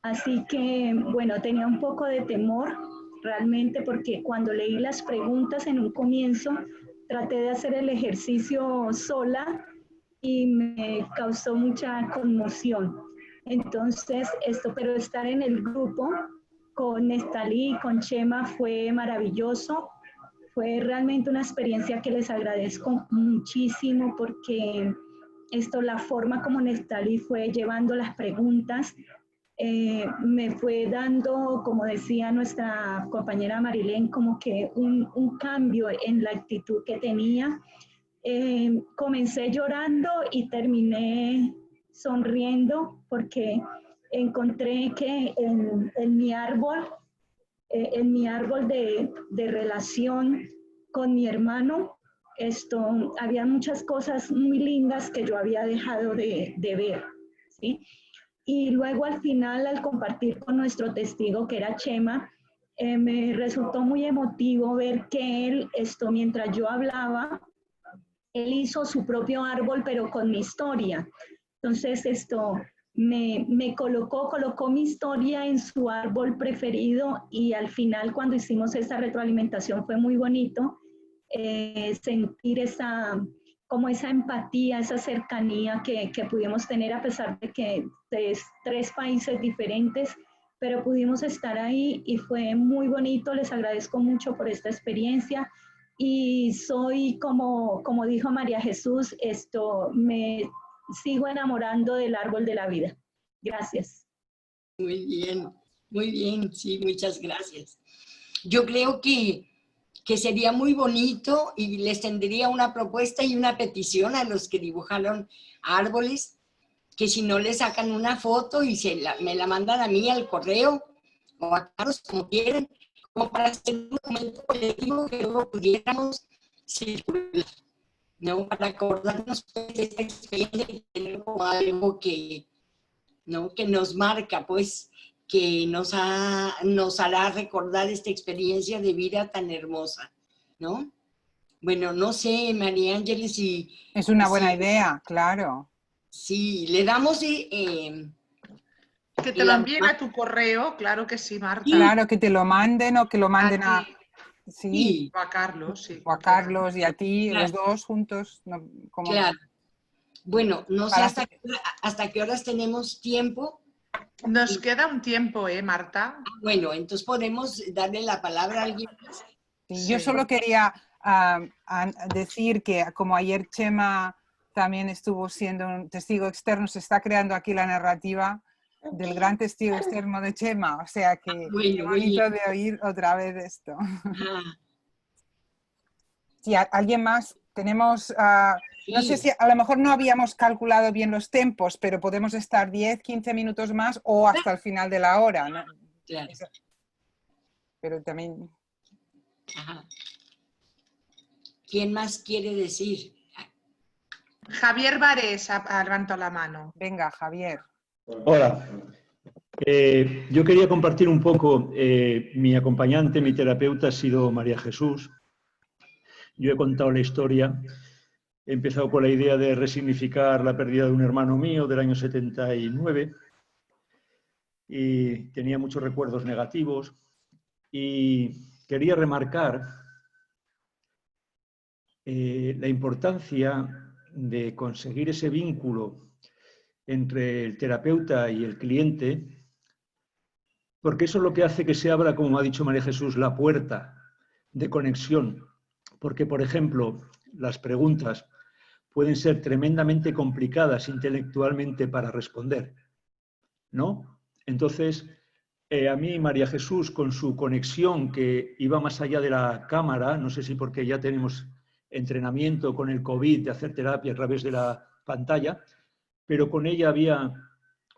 Así que, bueno, tenía un poco de temor realmente porque cuando leí las preguntas en un comienzo, traté de hacer el ejercicio sola y me causó mucha conmoción. Entonces, pero estar en el grupo con Nestalí y con Chema fue maravilloso. Fue realmente una experiencia que les agradezco muchísimo porque la forma como Nestalí fue llevando las preguntas, me fue dando, como decía nuestra compañera Marilén, como que un cambio en la actitud que tenía. Comencé llorando y terminé sonriendo porque encontré que en mi árbol de relación con mi hermano, había muchas cosas muy lindas que yo había dejado de ver, ¿sí? Y luego al final, al compartir con nuestro testigo, que era Chema, me resultó muy emotivo ver que él, mientras yo hablaba, él hizo su propio árbol, pero con mi historia. Entonces me colocó mi historia en su árbol preferido y al final, cuando hicimos esa retroalimentación, fue muy bonito sentir esa empatía, esa cercanía que pudimos tener a pesar de que tres países diferentes, pero pudimos estar ahí y fue muy bonito. Les agradezco mucho por esta experiencia y soy, como dijo María Jesús, me sigo enamorando del árbol de la vida. Gracias. Muy bien, sí, muchas gracias. Yo creo que sería muy bonito y les tendría una propuesta y una petición a los que dibujaron árboles, que si no le sacan una foto y me la mandan a mí al correo o a Carlos, como quieran, como para hacer un documento colectivo que luego pudiéramos circular, ¿no? Para acordarnos de esta experiencia y tener como algo que nos marca, pues, que nos hará recordar esta experiencia de vida tan hermosa, ¿no? Bueno, no sé, María Ángeles, si... Es una buena idea, claro. Sí, le damos... que te lo envíen a tu correo, claro que sí, Marta. Claro, que te lo manden o que lo manden a... Sí. O a Carlos, sí. O a Carlos y a ti, Claro. los dos juntos. No, como... Claro. Bueno, no sé Para hasta qué horas tenemos tiempo. Nos queda un tiempo, Marta? Bueno, entonces podemos darle la palabra a alguien más. Sí, yo solo quería decir que como ayer Chema también estuvo siendo un testigo externo, se está creando aquí la narrativa del gran testigo externo de Chema, o sea que qué bonito de oír otra vez esto. Sí, ¿alguien más? Tenemos, no sé si a lo mejor no habíamos calculado bien los tiempos, pero podemos estar 10, 15 minutos más o hasta el final de la hora, ¿no? Claro. Pero también... Ajá. ¿Quién más quiere decir? Javier Varés ha levantado la mano. Venga, Javier. Hola. Yo quería compartir un poco, mi acompañante, mi terapeuta ha sido María Jesús. Yo he contado la historia, he empezado con la idea de resignificar la pérdida de un hermano mío del año 79 y tenía muchos recuerdos negativos y quería remarcar la importancia de conseguir ese vínculo entre el terapeuta y el cliente, porque eso es lo que hace que se abra, como ha dicho María Jesús, la puerta de conexión. Porque, por ejemplo, las preguntas pueden ser tremendamente complicadas intelectualmente para responder, ¿no? Entonces, a mí María Jesús, con su conexión que iba más allá de la cámara, no sé si porque ya tenemos entrenamiento con el COVID de hacer terapia a través de la pantalla, pero con ella había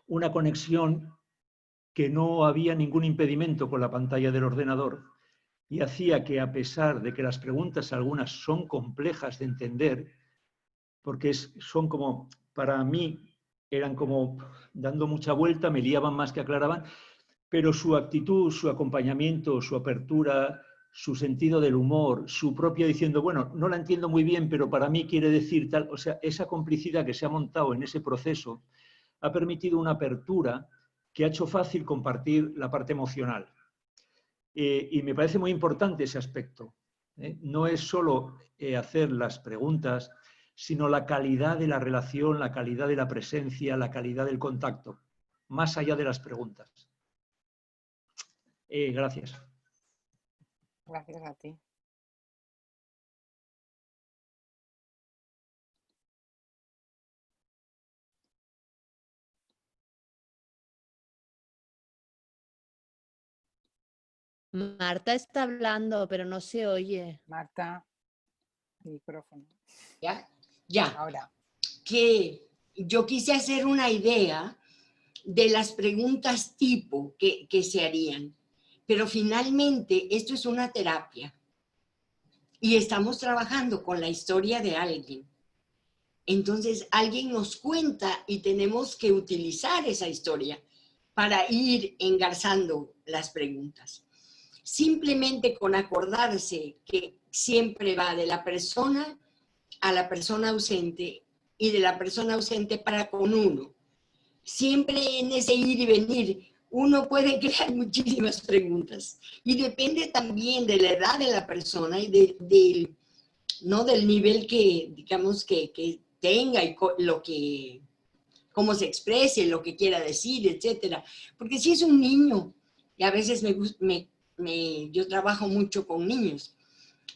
una conexión que no había ningún impedimento con la pantalla del ordenador y hacía que, a pesar de que las preguntas algunas son complejas de entender, porque son como, para mí, eran como dando mucha vuelta, me liaban más que aclaraban, pero su actitud, su acompañamiento, su apertura, su sentido del humor, su propia diciendo, bueno, no la entiendo muy bien, pero para mí quiere decir tal, o sea, esa complicidad que se ha montado en ese proceso ha permitido una apertura que ha hecho fácil compartir la parte emocional. Y me parece muy importante ese aspecto. No es solo hacer las preguntas, sino la calidad de la relación, la calidad de la presencia, la calidad del contacto, más allá de las preguntas. Gracias. Gracias a ti. Marta está hablando, pero no se oye. Marta, micrófono. ¿Ya? Ya. Ahora. Que yo quise hacer una idea de las preguntas tipo que se harían, pero finalmente esto es una terapia y estamos trabajando con la historia de alguien. Entonces alguien nos cuenta y tenemos que utilizar esa historia para ir engarzando las preguntas. Simplemente con acordarse que siempre va de la persona a la persona ausente y de la persona ausente para con uno. Siempre en ese ir y venir uno puede crear muchísimas preguntas y depende también de la edad de la persona y no del nivel que, digamos, que tenga y cómo se exprese, lo que quiera decir, etcétera. Porque si es un niño, y a veces yo trabajo mucho con niños,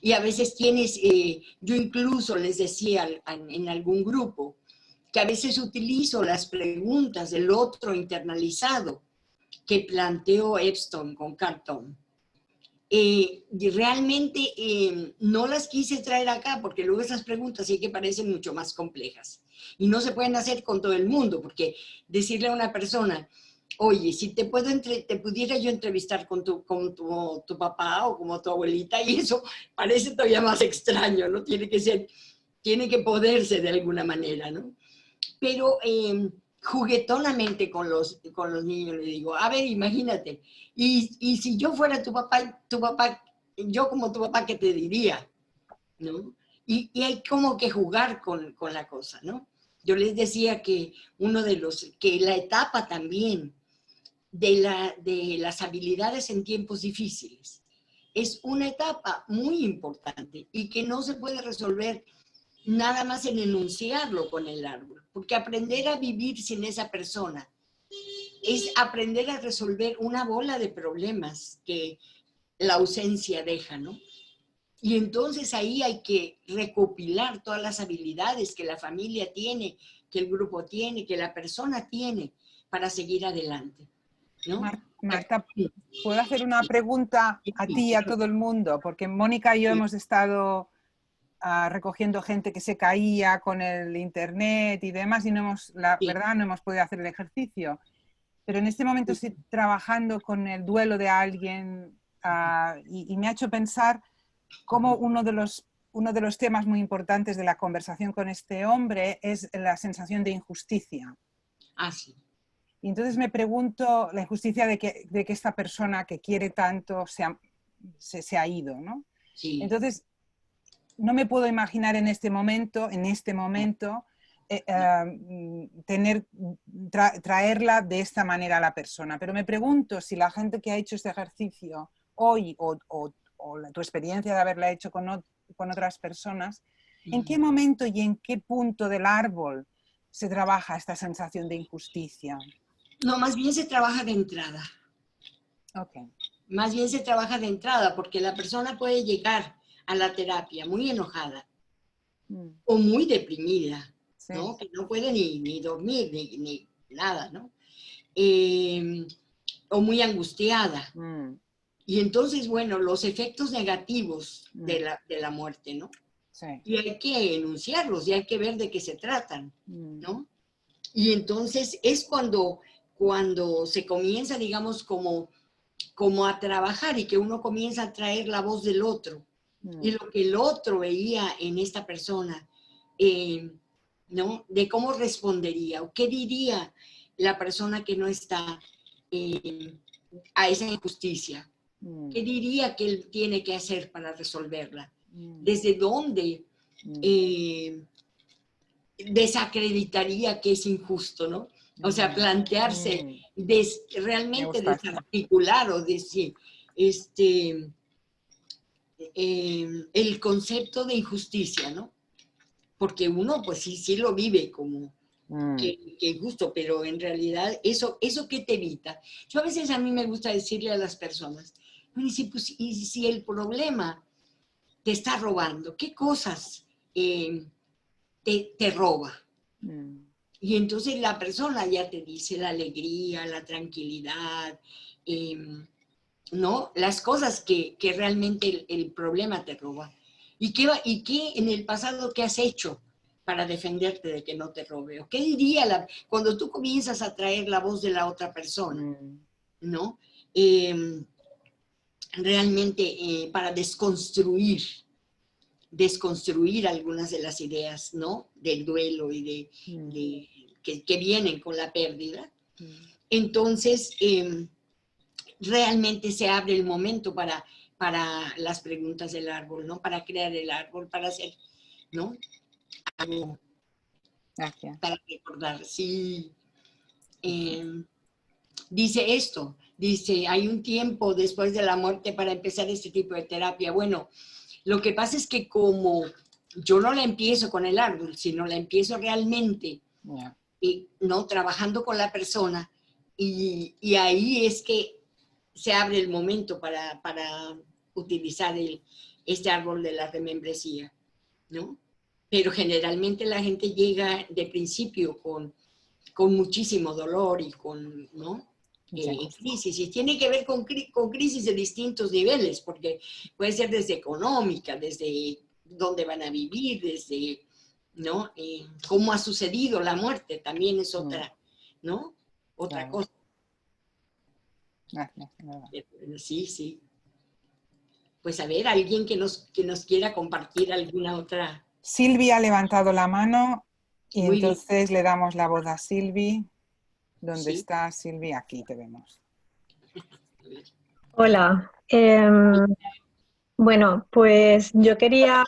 y a veces yo incluso les decía en algún grupo, que a veces utilizo las preguntas del otro internalizado que planteó Epstein con Carton. Y realmente no las quise traer acá porque luego esas preguntas sí que parecen mucho más complejas y no se pueden hacer con todo el mundo, porque decirle a una persona, oye, si te pudiera yo entrevistar con tu papá o como tu abuelita, y eso parece todavía más extraño, ¿no? Tiene que poderse de alguna manera, ¿no? Pero juguetonamente con los niños, le digo, a ver, imagínate, y si yo fuera tu papá, yo como tu papá, ¿qué te diría? ¿No? Y hay como que jugar con la cosa, ¿no? Yo les decía que que la etapa también de las habilidades en tiempos difíciles es una etapa muy importante y que no se puede resolver nada más en enunciarlo con el árbol, porque aprender a vivir sin esa persona es aprender a resolver una bola de problemas que la ausencia deja, ¿no? Y entonces ahí hay que recopilar todas las habilidades que la familia tiene, que el grupo tiene, que la persona tiene para seguir adelante, ¿no? Marta, ¿puedo hacer una pregunta a ti y a todo el mundo? Porque Mónica y yo hemos estado recogiendo gente que se caía con el internet y demás y la verdad no hemos podido hacer el ejercicio. Pero en este momento estoy trabajando con el duelo de alguien y me ha hecho pensar cómo uno de los temas muy importantes de la conversación con este hombre es la sensación de injusticia. Ah, sí. Y entonces me pregunto la injusticia de que esta persona que quiere tanto se ha ido, ¿no? Sí. Entonces, no me puedo imaginar en este momento, traerla de esta manera a la persona. Pero me pregunto si la gente que ha hecho este ejercicio hoy o tu experiencia de haberla hecho con otras personas, ¿en qué momento y en qué punto del árbol se trabaja esta sensación de injusticia? No, más bien se trabaja de entrada. Okay. Más bien se trabaja de entrada porque la persona puede llegar a la terapia muy enojada o muy deprimida, sí, ¿no? Que no puede ni dormir ni nada, ¿no? O muy angustiada. Y entonces, bueno, los efectos negativos de la muerte, ¿no? Sí. Y hay que enunciarlos y hay que ver de qué se tratan, ¿no? Y entonces es cuando se comienza, digamos, como a trabajar y que uno comienza a traer la voz del otro y lo que el otro veía en esta persona, ¿no? De cómo respondería o qué diría la persona que no está a esa injusticia. ¿Qué diría que él tiene que hacer para resolverla? ¿Desde dónde desacreditaría que es injusto, ¿no? O sea, plantearse realmente desarticular o decir, el concepto de injusticia, ¿no? Porque uno, pues sí lo vive como que injusto, pero en realidad eso ¿qué te evita? Yo a mí me gusta decirle a las personas, y si el problema te está robando, ¿qué cosas te roba? Y entonces la persona ya te dice la alegría, la tranquilidad, ¿no? Las cosas que realmente el problema te roba. ¿Y qué en el pasado qué has hecho para defenderte de que no te robe? ¿O qué diría cuando tú comienzas a traer la voz de la otra persona? ¿No? Realmente para desconstruir algunas de las ideas, ¿no? Del duelo y que vienen con la pérdida. Entonces, realmente se abre el momento para las preguntas del árbol, ¿no? Para crear el árbol, para hacer, ¿no? Algo. Gracias. Para recordar, sí. Dice esto, hay un tiempo después de la muerte para empezar este tipo de terapia. Bueno, lo que pasa es que como yo no la empiezo con el árbol, sino la empiezo realmente, ¿no? Trabajando con la persona, y ahí es que se abre el momento para utilizar este árbol de la remembresía, ¿no? Pero generalmente la gente llega de principio con muchísimo dolor y ¿no? Crisis, y tiene que ver con crisis de distintos niveles, porque puede ser desde económica, desde dónde van a vivir, desde, ¿no? Cómo ha sucedido la muerte, también es otra, ¿no? Otra cosa. Gracias. Sí. Pues a ver, alguien que nos quiera compartir alguna otra. Silvia ha levantado la mano Y Muy bien. entonces le damos la voz a Silvi. ¿Dónde Sí. está Silvi? Aquí te vemos. Hola. Bueno, pues yo quería,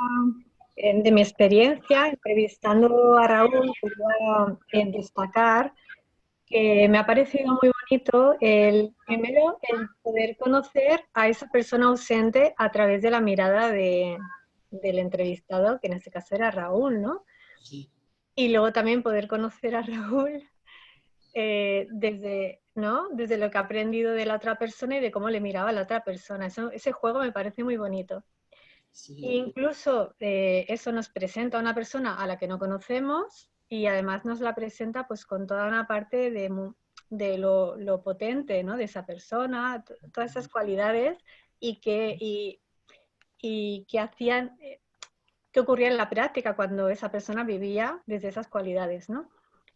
de mi experiencia, entrevistando a Raúl, quería destacar que me ha parecido muy bonito primero, el poder conocer a esa persona ausente a través de la mirada del entrevistado, que en este caso era Raúl, ¿no? Sí. Y luego también poder conocer a Raúl desde lo que ha aprendido de la otra persona y de cómo le miraba a la otra persona. Ese juego me parece muy bonito. Sí. Incluso eso nos presenta a una persona a la que no conocemos y además nos la presenta pues con toda una parte de lo potente, ¿no? De esa persona, todas esas cualidades y que hacían, que ocurría en la práctica cuando esa persona vivía desde esas cualidades, ¿no?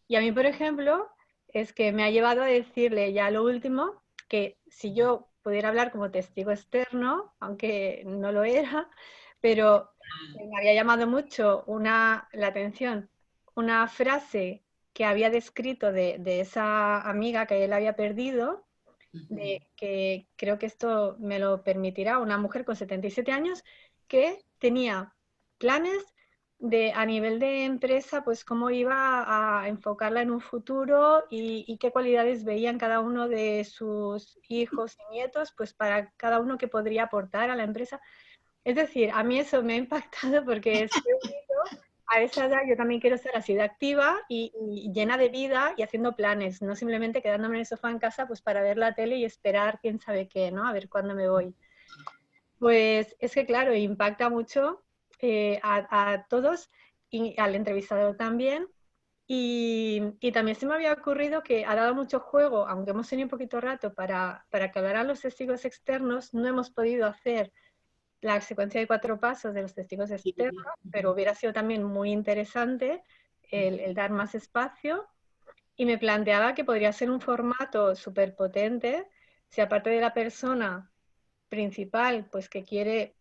Y a mí, por ejemplo, es que me ha llevado a decirle ya lo último, que si yo pudiera hablar como testigo externo, aunque no lo era, pero me había llamado mucho la atención una frase que había descrito de esa amiga que él había perdido, que creo que esto me lo permitirá, una mujer con 77 años que tenía planes a nivel de empresa, pues cómo iba a enfocarla en un futuro y qué cualidades veían cada uno de sus hijos y nietos, pues para cada uno que podría aportar a la empresa. Es decir, a mí eso me ha impactado porque a esa edad yo también quiero ser así de activa y llena de vida y haciendo planes, no simplemente quedándome en el sofá en casa pues para ver la tele y esperar quién sabe qué, ¿no? A ver cuándo me voy. Pues es que claro, impacta mucho a todos y al entrevistador también. Y también se me había ocurrido que ha dado mucho juego, aunque hemos tenido un poquito rato para que hablaran los testigos externos, no hemos podido hacer la secuencia de 4 pasos de los testigos externos, pero hubiera sido también muy interesante el dar más espacio. Y me planteaba que podría ser un formato súper potente, si aparte de la persona principal, pues que quiere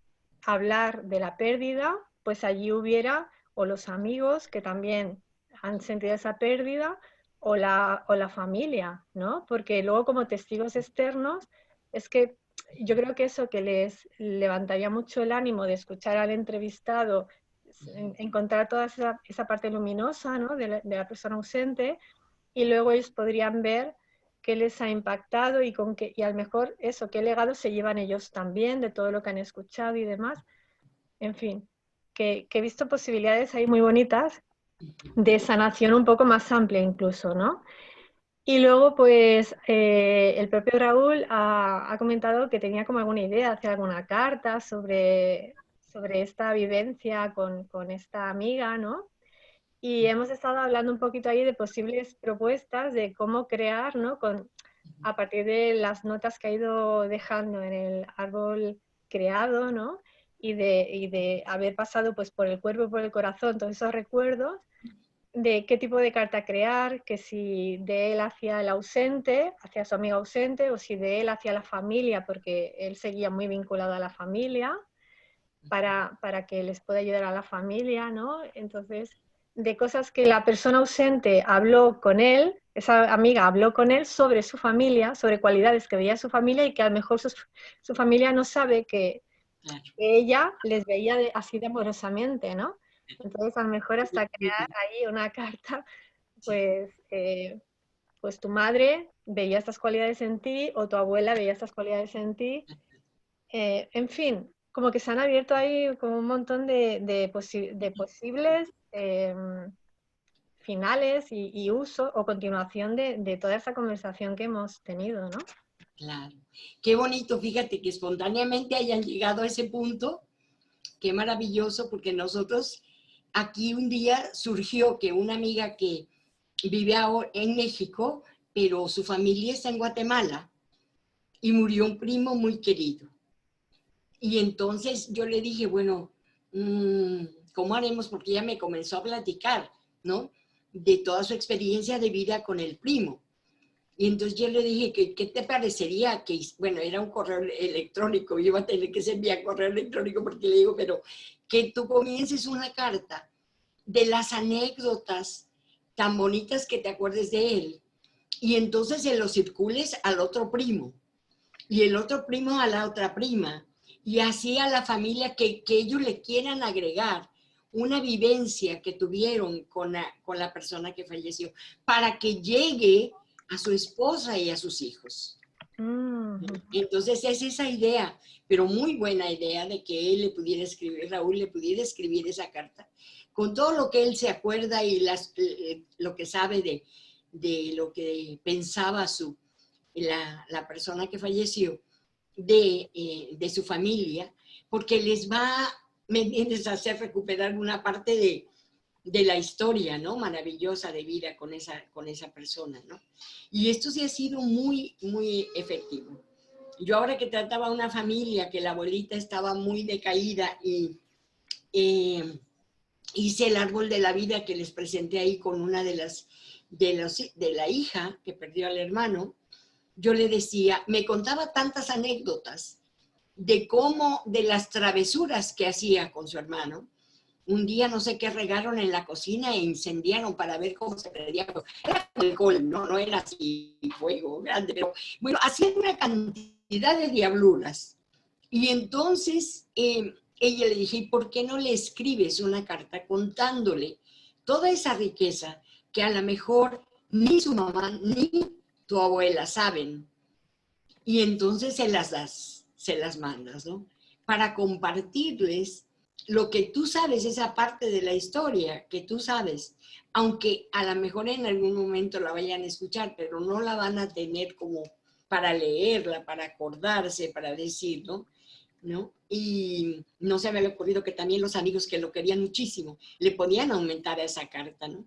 hablar de la pérdida, pues allí hubiera o los amigos que también han sentido esa pérdida o la familia, ¿no? Porque luego como testigos externos es que yo creo que eso que les levantaría mucho el ánimo de escuchar al entrevistado, encontrar toda esa parte luminosa, ¿no? de la persona ausente, y luego ellos podrían ver qué les ha impactado y a lo mejor eso, qué legado se llevan ellos también de todo lo que han escuchado y demás. En fin, que he visto posibilidades ahí muy bonitas de sanación un poco más amplia incluso, ¿no? Y luego, pues, el propio Raúl ha comentado que tenía como alguna idea de hacer alguna carta sobre esta vivencia con esta amiga, ¿no? Y hemos estado hablando un poquito ahí de posibles propuestas de cómo crear, ¿no? A partir de las notas que ha ido dejando en el árbol creado, ¿no? Y de haber pasado pues, por el cuerpo y por el corazón todos esos recuerdos, de qué tipo de carta crear, que si de él hacia el ausente, hacia su amigo ausente, o si de él hacia la familia, porque él seguía muy vinculado a la familia, para que les pueda ayudar a la familia, ¿no? Entonces, de cosas que la persona ausente habló con él, esa amiga habló con él sobre su familia, sobre cualidades que veía su familia y que a lo mejor su familia no sabe que ella les veía así de amorosamente, ¿no? Entonces, a lo mejor hasta crear ahí una carta, pues, pues tu madre veía estas cualidades en ti o tu abuela veía estas cualidades en ti. En fin, como que se han abierto ahí como un montón de posibles finales y uso o continuación de toda esa conversación que hemos tenido, ¿no? Claro. Qué bonito, fíjate que espontáneamente hayan llegado a ese punto. Qué maravilloso, porque nosotros aquí un día surgió que una amiga que vive ahora en México, pero su familia está en Guatemala, y murió un primo muy querido. Y entonces yo le dije, bueno, ¿cómo haremos? Porque ella me comenzó a platicar, ¿no? De toda su experiencia de vida con el primo. Y entonces yo le dije, ¿qué te parecería? Que, bueno, era un correo electrónico, iba a tener que ser vía correo electrónico, porque le digo, pero que tú comiences una carta de las anécdotas tan bonitas que te acuerdes de él. Y entonces se lo circules al otro primo. Y el otro primo a la otra prima. Y así a la familia que ellos le quieran agregar una vivencia que tuvieron con la persona que falleció, para que llegue a su esposa y a sus hijos. Entonces es esa idea, pero muy buena idea de que él le pudiera escribir, Raúl le pudiera escribir esa carta, con todo lo que él se acuerda y lo que sabe de lo que pensaba la persona que falleció, de su familia, porque les va, ¿me entiendes?, a hacer recuperar una parte de la historia, ¿no?, maravillosa de vida con esa persona, ¿no? Y esto sí ha sido muy, muy efectivo. Yo ahora que trataba una familia que la abuelita estaba muy decaída y hice el árbol de la vida que les presenté ahí con una de la hija que perdió al hermano, yo le decía, me contaba tantas anécdotas de las travesuras que hacía con su hermano. Un día no sé qué regaron en la cocina e incendiaron para ver cómo se prendía. Era alcohol, no era así fuego grande, pero bueno, hacían una cantidad de diabluras. Y entonces ella le dije, ¿y por qué no le escribes una carta contándole toda esa riqueza que a lo mejor ni su mamá ni tu abuela saben? Y entonces se las mandas, ¿no? Para compartirles lo que tú sabes, esa parte de la historia que tú sabes, aunque a lo mejor en algún momento la vayan a escuchar, pero no la van a tener como para leerla, para acordarse, para decir, ¿no? Y no se me había ocurrido que también los amigos que lo querían muchísimo le podían aumentar a esa carta, ¿no?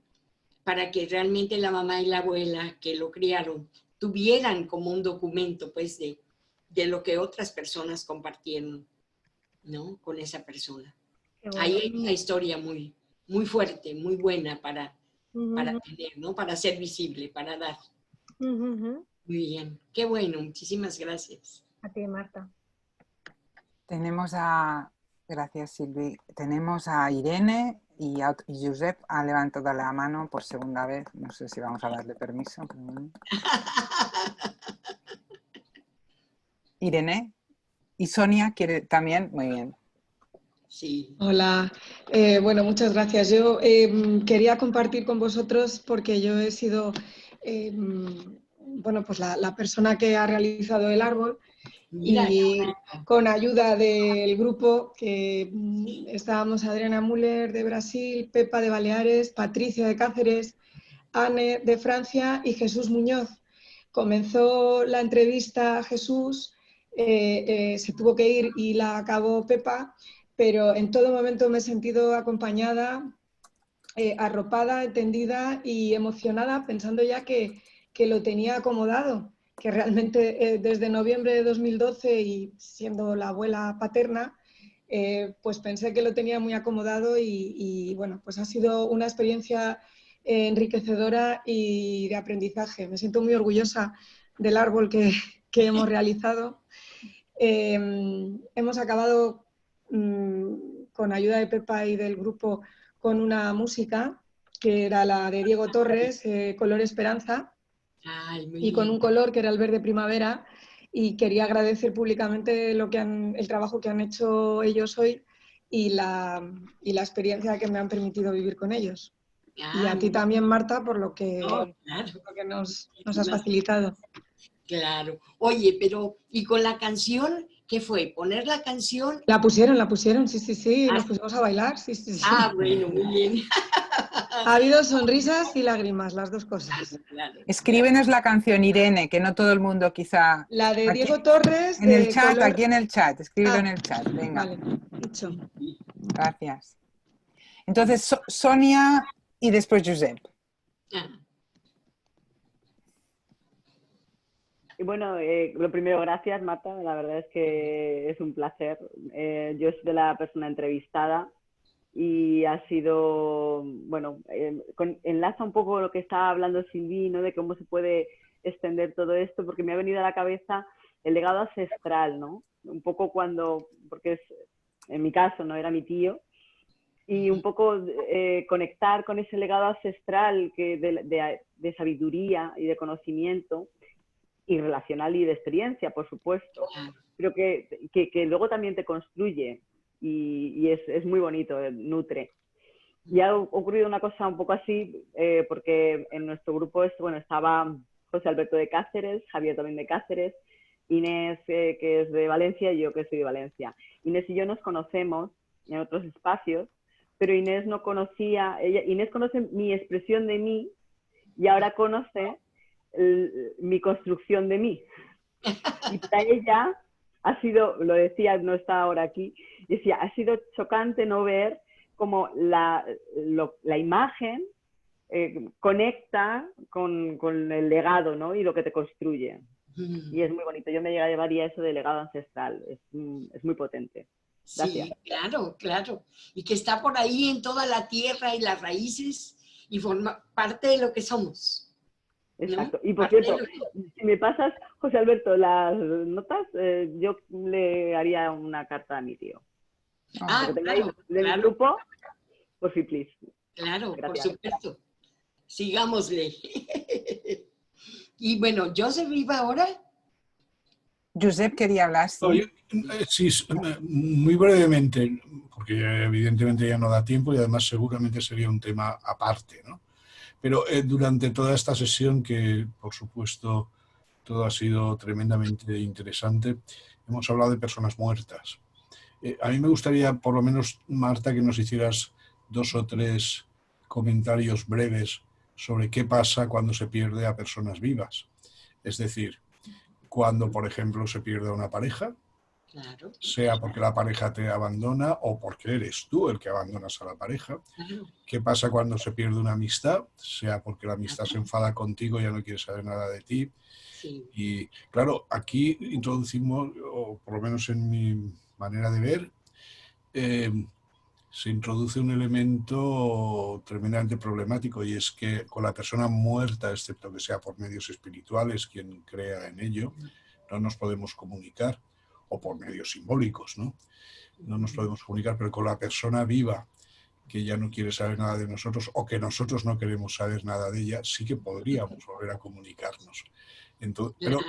Para que realmente la mamá y la abuela que lo criaron tuvieran como un documento, pues, de lo que otras personas compartieron, ¿no?, con esa persona. Bueno. Ahí hay una historia muy, muy fuerte, muy buena para tener, ¿no?, para ser visible, para dar. Muy bien, qué bueno, muchísimas gracias. A ti, Marta. Gracias, Silvi. Tenemos a Irene y Josep ha levantado la mano por segunda vez. No sé si vamos a darle permiso. Irene. Y Sonia quiere también. Muy bien. Sí. Hola. Bueno, muchas gracias. Yo quería compartir con vosotros porque yo he sido bueno, pues la persona que ha realizado el árbol. Mira, Y con ayuda del grupo que estábamos Adriana Müller de Brasil, Pepa de Baleares, Patricia de Cáceres, Anne de Francia y Jesús Muñoz. Comenzó la entrevista a Jesús, se tuvo que ir y la acabó Pepa, pero en todo momento me he sentido acompañada, arropada, entendida y emocionada, pensando ya que lo tenía acomodado, que realmente desde noviembre de 2012 y siendo la abuela paterna, pues pensé que lo tenía muy acomodado y bueno, pues ha sido una experiencia enriquecedora y de aprendizaje. Me siento muy orgullosa del árbol que hemos realizado. Hemos acabado con ayuda de Pepa y del grupo con una música que era la de Diego Torres, Color Esperanza. Ay, Y con un color que era el verde primavera, y quería agradecer públicamente el trabajo que han hecho ellos hoy y la experiencia que me han permitido vivir con ellos. Y a ti también, Marta, por lo que, claro. lo que nos has facilitado. Claro. Oye, pero ¿y con la canción qué fue? ¿Poner la canción? La pusieron, sí, nos pusimos a bailar, sí. Ah, bueno, muy bien. Ha habido sonrisas y lágrimas, las dos cosas. Claro. Escríbenos la canción, Irene, que no todo el mundo quizá... La de aquí, Diego Torres. En el chat, color... aquí en el chat, escríbelo en el chat, venga. Vale, dicho. Gracias. Entonces, Sonia y después Josep. Y bueno, lo primero, gracias, Marta. La verdad es que es un placer. Yo soy de la persona entrevistada y ha sido, bueno, enlaza un poco lo que estaba hablando Silvi, ¿no?, de cómo se puede extender todo esto, porque me ha venido a la cabeza el legado ancestral, ¿no? Un poco porque en mi caso, no era mi tío, y un poco conectar con ese legado ancestral de sabiduría y de conocimiento y relacional y de experiencia, por supuesto, pero que luego también te construye y es muy bonito, nutre. Y ha ocurrido una cosa un poco así, porque en nuestro grupo estaba José Alberto de Cáceres, Javier también de Cáceres, Inés, que es de Valencia, y yo, que soy de Valencia. Inés y yo nos conocemos en otros espacios, pero Inés no conocía, Inés conoce mi expresión de mí y ahora conoce mi construcción de mí. Y para ella ha sido, lo decía, no está ahora aquí, decía, ha sido chocante no ver cómo la imagen conecta con el legado, ¿no? Y lo que te construye. Y es muy bonito. Yo me llevaría eso de legado ancestral. Es muy potente. Gracias. Sí, claro, claro. Y que está por ahí en toda la tierra y las raíces y forma parte de lo que somos. Exacto. ¿No? Y por cierto, si me pasas, José Alberto, las notas, yo le haría una carta a mi tío. Ah, claro, del grupo, por si please. Claro, gracias. Por supuesto. Sigámosle. Y bueno, Josep iba ahora. Josep quería hablar, sí. No, sí, muy brevemente, porque evidentemente ya no da tiempo y además seguramente sería un tema aparte, ¿no? Pero durante toda esta sesión, que por supuesto todo ha sido tremendamente interesante, hemos hablado de personas muertas. A mí me gustaría, por lo menos, Marta, que nos hicieras 2 o 3 comentarios breves sobre qué pasa cuando se pierde a personas vivas. Es decir, cuando, por ejemplo, se pierde a una pareja, claro, sea porque la pareja te abandona o porque eres tú el que abandonas a la pareja. Claro. ¿Qué pasa cuando se pierde una amistad? Sea porque la amistad se enfada contigo y ya no quiere saber nada de ti. Sí. Y claro, aquí introducimos, o por lo menos en mi manera de ver, se introduce un elemento tremendamente problemático, y es que con la persona muerta, excepto que sea por medios espirituales quien crea en ello, no nos podemos comunicar, o por medios simbólicos, ¿no? No nos podemos comunicar, pero con la persona viva que ya no quiere saber nada de nosotros o que nosotros no queremos saber nada de ella, sí que podríamos volver a comunicarnos. Entonces, pero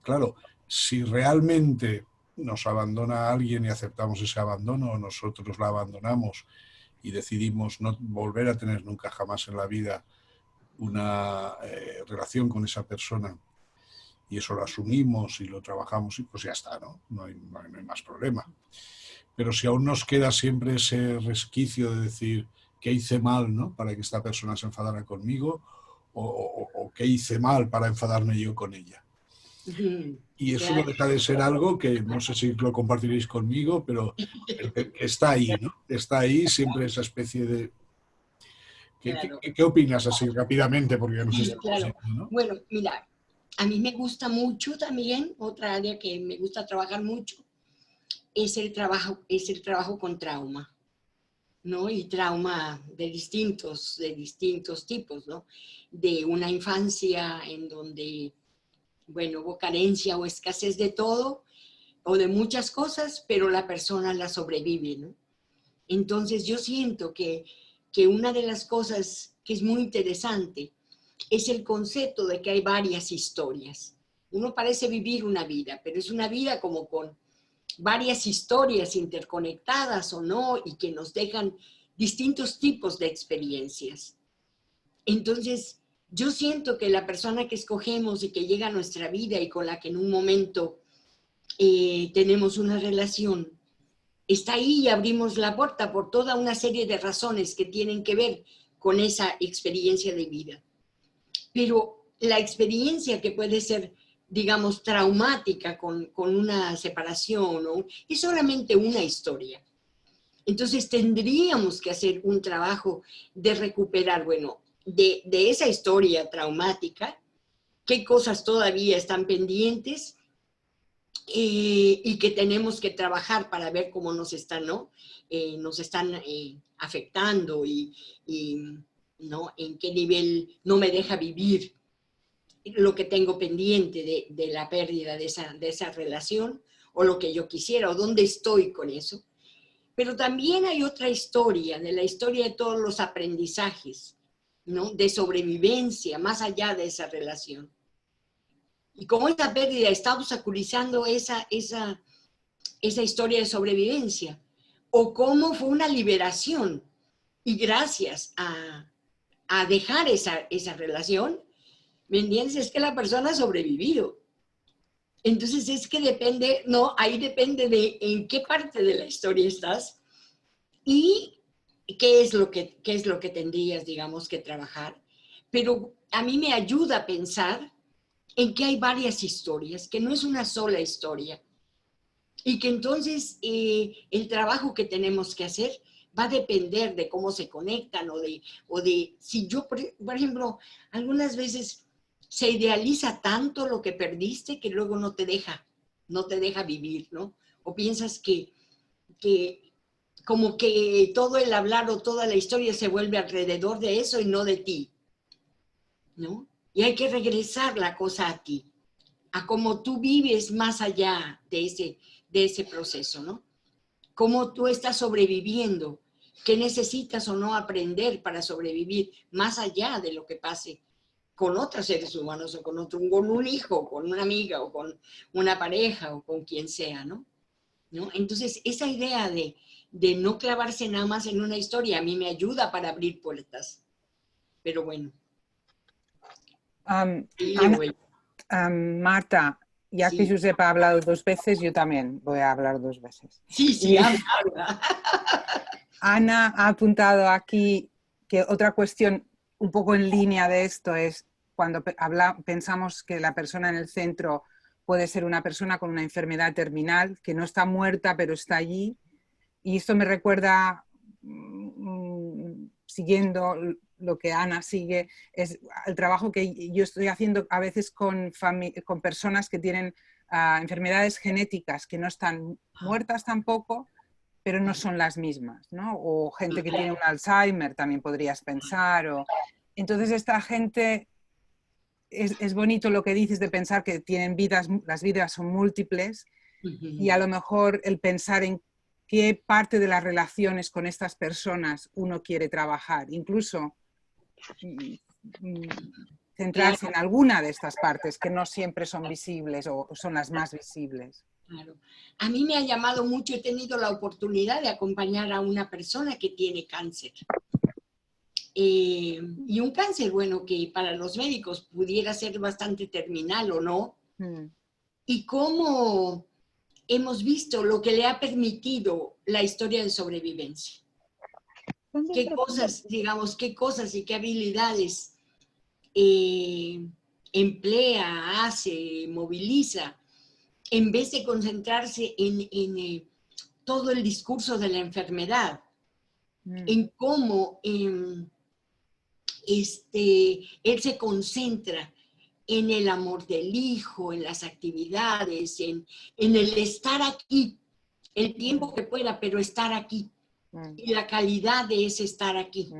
claro, si realmente nos abandona alguien y aceptamos ese abandono, o nosotros la abandonamos y decidimos no volver a tener nunca jamás en la vida una relación con esa persona, y eso lo asumimos y lo trabajamos, y pues ya está, ¿no? No hay más problema. Pero si aún nos queda siempre ese resquicio de decir qué hice mal, ¿no?, para que esta persona se enfadara conmigo, o qué hice mal para enfadarme yo con ella. Y eso no deja de ser algo que no sé si lo compartiréis conmigo, pero que está ahí, ¿no? Está ahí siempre esa especie de... ¿Qué opinas así rápidamente? Porque ya no sé si ¿no? Bueno, mira, a mí me gusta mucho también, otra área que me gusta trabajar mucho, es el trabajo con trauma, ¿no? Y trauma de distintos tipos, ¿no? De una infancia en donde, bueno, hubo carencia o escasez de todo, o de muchas cosas, pero la persona la sobrevive, ¿no? Entonces yo siento que una de las cosas que es muy interesante es el concepto de que hay varias historias. Uno parece vivir una vida, pero es una vida como con varias historias interconectadas o no, y que nos dejan distintos tipos de experiencias. Entonces, yo siento que la persona que escogemos y que llega a nuestra vida y con la que en un momento tenemos una relación, está ahí y abrimos la puerta por toda una serie de razones que tienen que ver con esa experiencia de vida. Pero la experiencia que puede ser, digamos, traumática con una separación, ¿no?, es solamente una historia. Entonces tendríamos que hacer un trabajo de recuperar, bueno, de esa historia traumática, qué cosas todavía están pendientes y que tenemos que trabajar para ver cómo nos están, ¿no? Nos están afectando y ¿no?, en qué nivel no me deja vivir lo que tengo pendiente de la pérdida de esa relación, o lo que yo quisiera, o dónde estoy con eso. Pero también hay otra historia, de la historia de todos los aprendizajes, ¿no? De sobrevivencia, más allá de esa relación. Y cómo esa pérdida está obstaculizando esa historia de sobrevivencia. O cómo fue una liberación. Y gracias a dejar esa relación, ¿me entiendes? Es que la persona ha sobrevivido. Entonces es que depende, no, ahí depende de en qué parte de la historia estás y qué es lo que tendrías, digamos, que trabajar. Pero a mí me ayuda a pensar en que hay varias historias, que no es una sola historia. Y que entonces el trabajo que tenemos que hacer va a depender de cómo se conectan o de si yo, por ejemplo, algunas veces se idealiza tanto lo que perdiste que luego no te deja vivir, ¿no? O piensas que como que todo el hablar o toda la historia se vuelve alrededor de eso y no de ti, ¿no? Y hay que regresar la cosa a ti, a cómo tú vives más allá de ese proceso, ¿no? Cómo tú estás sobreviviendo, qué necesitas o no aprender para sobrevivir más allá de lo que pase con otros seres humanos o con un hijo, con una amiga o con una pareja o con quien sea, ¿no? Entonces, esa idea de no clavarse nada más en una historia a mí me ayuda para abrir puertas. Pero bueno. Marta, ya que Josep ha hablado 2 veces, yo también voy a hablar 2 veces. Sí, habla. Ana ha apuntado aquí que otra cuestión un poco en línea de esto es cuando pensamos que la persona en el centro puede ser una persona con una enfermedad terminal, que no está muerta pero está allí. Y esto me recuerda, siguiendo lo que Ana sigue, es el trabajo que yo estoy haciendo a veces con personas que tienen enfermedades genéticas que no están muertas tampoco, pero no son las mismas, ¿no? O gente que tiene un Alzheimer, también podrías pensar. Entonces esta gente, es bonito lo que dices de pensar que tienen las vidas son múltiples y a lo mejor el pensar en qué parte de las relaciones con estas personas uno quiere trabajar, incluso centrarse en alguna de estas partes que no siempre son visibles o son las más visibles. Claro. A mí me ha llamado mucho, he tenido la oportunidad de acompañar a una persona que tiene cáncer. Y un cáncer, bueno, que para los médicos pudiera ser bastante terminal o no. Y cómo hemos visto lo que le ha permitido la historia de sobrevivencia. Qué cosas, digamos, qué cosas y qué habilidades emplea, hace, moviliza, en vez de concentrarse en todo el discurso de la enfermedad, en cómo él se concentra en el amor del hijo, en las actividades, en el estar aquí, el tiempo que pueda, pero estar aquí, y la calidad de ese estar aquí,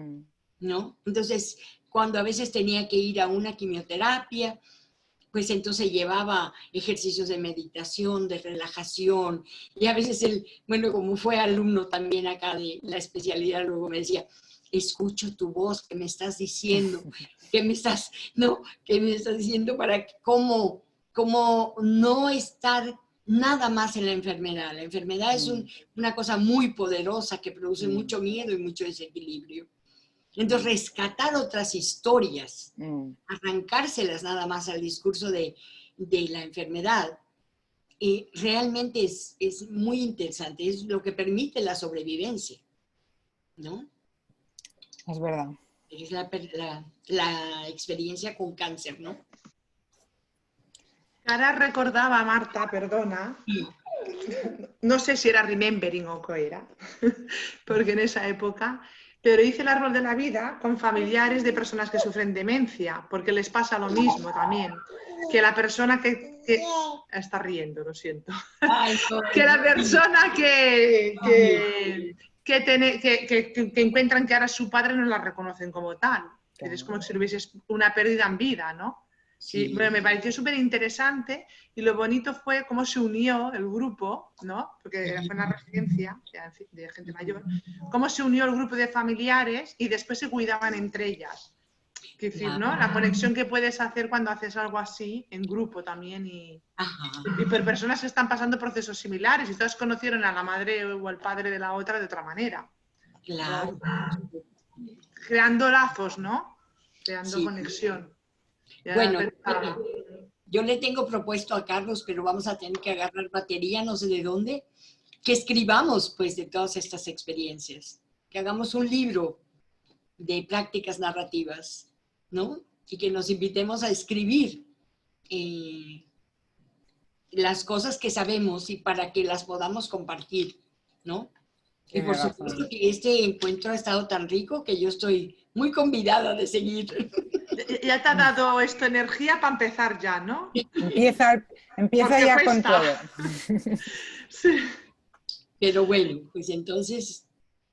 ¿no? Entonces, cuando a veces tenía que ir a una quimioterapia, pues entonces llevaba ejercicios de meditación, de relajación, y a veces bueno, como fue alumno también acá de la especialidad, luego me decía, escucho tu voz, que me estás diciendo, que me estás diciendo para cómo no estar nada más en la enfermedad. La enfermedad es una cosa muy poderosa que produce mucho miedo y mucho desequilibrio. Entonces, rescatar otras historias, arrancárselas nada más al discurso de la enfermedad, realmente es muy interesante, es lo que permite la sobrevivencia, ¿no? Es verdad. Es la experiencia con cáncer, ¿no? Ahora recordaba, Marta, perdona, no sé si era Remembering o qué era, porque en esa época, pero hice el árbol de la vida con familiares de personas que sufren demencia, porque les pasa lo mismo también, que la persona que está riendo, lo siento, que la persona que encuentran que ahora su padre no la reconocen como tal, que es como si hubiese una pérdida en vida, ¿no? Sí, bueno, me pareció súper interesante y lo bonito fue cómo se unió el grupo, ¿no? Porque fue una residencia de gente mayor, cómo se unió el grupo de familiares y después se cuidaban entre ellas. Es decir, ¿no? La conexión que puedes hacer cuando haces algo así en grupo también y por personas que están pasando procesos similares y todas conocieron a la madre o al padre de la otra de otra manera. Claro. Creando lazos, ¿no? Creando conexión. Bueno, yo le tengo propuesto a Carlos, pero vamos a tener que agarrar batería, no sé de dónde, que escribamos pues de todas estas experiencias, que hagamos un libro de prácticas narrativas, ¿no? Y que nos invitemos a escribir las cosas que sabemos y para que las podamos compartir, ¿no? Y por supuesto que este encuentro ha estado tan rico que yo estoy muy convidada de seguir. Ya te ha dado esto energía para empezar ya, ¿no? Empieza ya con todo. Sí. Pero bueno, pues entonces,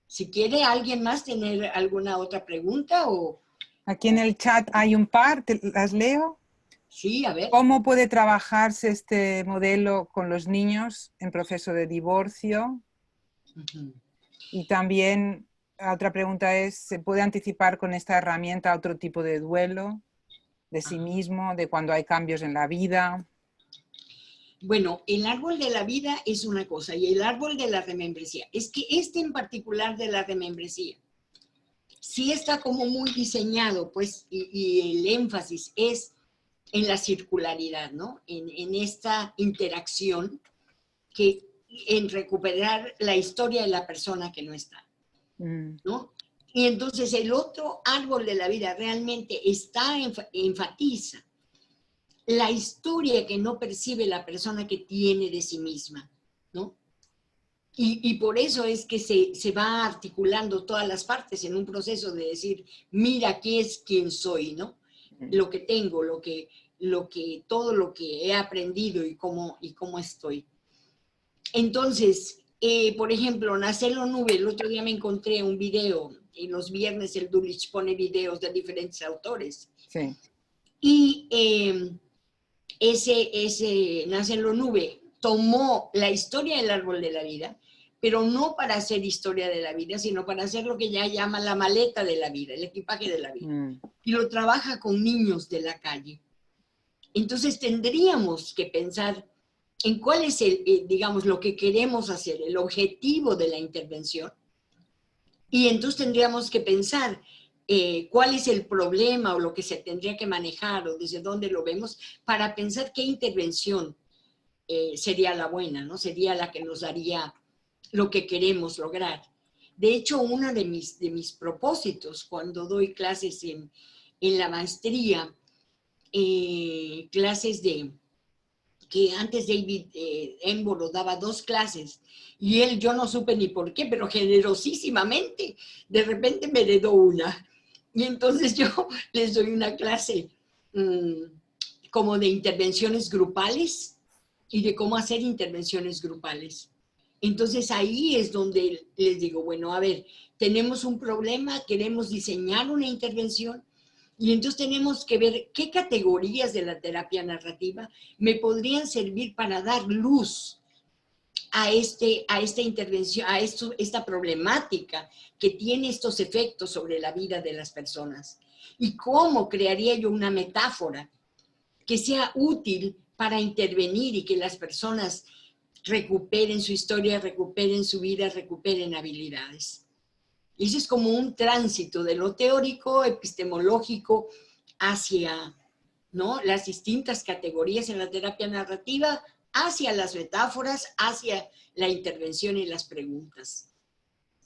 si quiere alguien más tener alguna otra pregunta o... Aquí en el chat hay un par, ¿las leo? Sí, a ver. ¿Cómo puede trabajarse este modelo con los niños en proceso de divorcio? Y también otra pregunta es, ¿se puede anticipar con esta herramienta otro tipo de duelo de sí mismo, de cuando hay cambios en la vida? Bueno, el árbol de la vida es una cosa y el árbol de la remembresía. Es que este en particular de la remembresía sí está como muy diseñado, pues, y el énfasis es en la circularidad, ¿no? En esta interacción en recuperar la historia de la persona que no está, ¿no? Y entonces el otro árbol de la vida realmente enfatiza la historia que no percibe la persona que tiene de sí misma, ¿no? Y por eso es que se va articulando todas las partes en un proceso de decir, mira, ¿qué es quién soy, no? Lo que tengo, todo lo que he aprendido y cómo estoy. Entonces, por ejemplo, Nacelo Nube, el otro día me encontré un video, y los viernes el Dulwich pone videos de diferentes autores. Sí. Y ese Nacelo Nube tomó la historia del árbol de la vida, pero no para hacer historia de la vida, sino para hacer lo que ya llama la maleta de la vida, el equipaje de la vida. Y lo trabaja con niños de la calle. Entonces tendríamos que pensar en cuál es digamos, lo que queremos hacer, el objetivo de la intervención. Y entonces tendríamos que pensar cuál es el problema o lo que se tendría que manejar o desde dónde lo vemos para pensar qué intervención sería la buena, ¿no? Sería la que nos daría lo que queremos lograr. De hecho, uno de mis propósitos cuando doy clases en la maestría, clases que antes David Embolo daba 2 clases y él, yo no supe ni por qué, pero generosísimamente, de repente me heredó una. Y entonces yo les doy una clase como de intervenciones grupales y de cómo hacer intervenciones grupales. Entonces ahí es donde les digo, bueno, a ver, tenemos un problema, queremos diseñar una intervención y entonces tenemos que ver qué categorías de la terapia narrativa me podrían servir para dar luz a esta intervención, a esta problemática que tiene estos efectos sobre la vida de las personas. Y cómo crearía yo una metáfora que sea útil para intervenir y que las personas recuperen su historia, recuperen su vida, recuperen habilidades. Y eso es como un tránsito de lo teórico, epistemológico, hacia, ¿no?, las distintas categorías en la terapia narrativa, hacia las metáforas, hacia la intervención y las preguntas.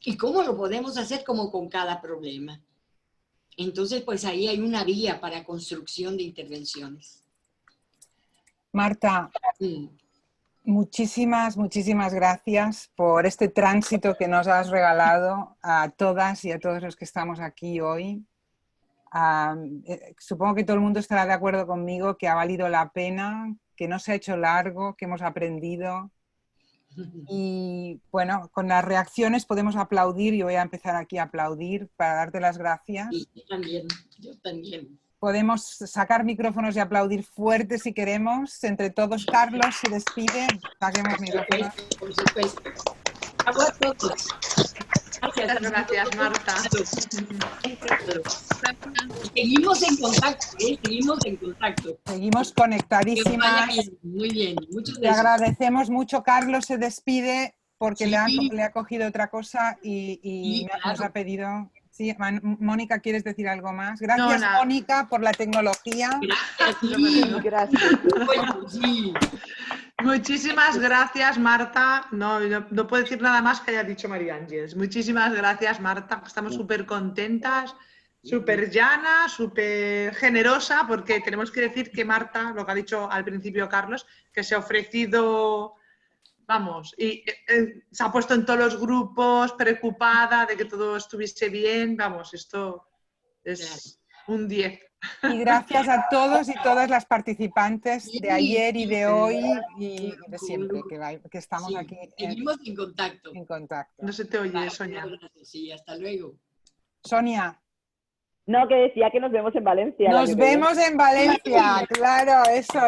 ¿Y cómo lo podemos hacer? Como con cada problema. Entonces, pues ahí hay una vía para construcción de intervenciones. Marta, muchísimas gracias por este tránsito que nos has regalado a todas y a todos los que estamos aquí hoy. Supongo que todo el mundo estará de acuerdo conmigo que ha valido la pena, que no se ha hecho largo, que hemos aprendido. Y bueno, con las reacciones podemos aplaudir. Yo voy a empezar aquí a aplaudir para darte las gracias. Sí, yo también. Podemos sacar micrófonos y aplaudir fuerte si queremos. Entre todos, Carlos se despide. Saquemos micrófonos. Por supuesto. Bravo a todos. Muchas gracias, Marta. Seguimos en contacto, seguimos en contacto. Seguimos Que conectadísimas. vaya bien, muy bien. Muchas Te gracias. agradecemos mucho. Carlos se despide porque Sí. le ha cogido otra cosa y Sí, nos claro. ha pedido... Sí, Mónica, ¿quieres decir algo más? Gracias, nada. Mónica, por la tecnología. Gracias. Bueno, sí. Muchísimas gracias, Marta. No puedo decir nada más que haya dicho María Ángeles. Muchísimas gracias, Marta. Estamos súper contentas, súper llana, súper generosa, porque tenemos que decir que Marta, lo que ha dicho al principio Carlos, que se ha ofrecido, vamos, y se ha puesto en todos los grupos, preocupada de que todo estuviese bien. Vamos, esto es un 10. Y gracias a todos y todas las participantes de ayer y de hoy y de siempre, que estamos Sí, aquí seguimos en contacto. en contacto. No se te oye, Sonia. Sí, hasta luego. Sonia, No, que decía que nos vemos en Valencia. el nos año que viene. vemos en Valencia, claro, eso.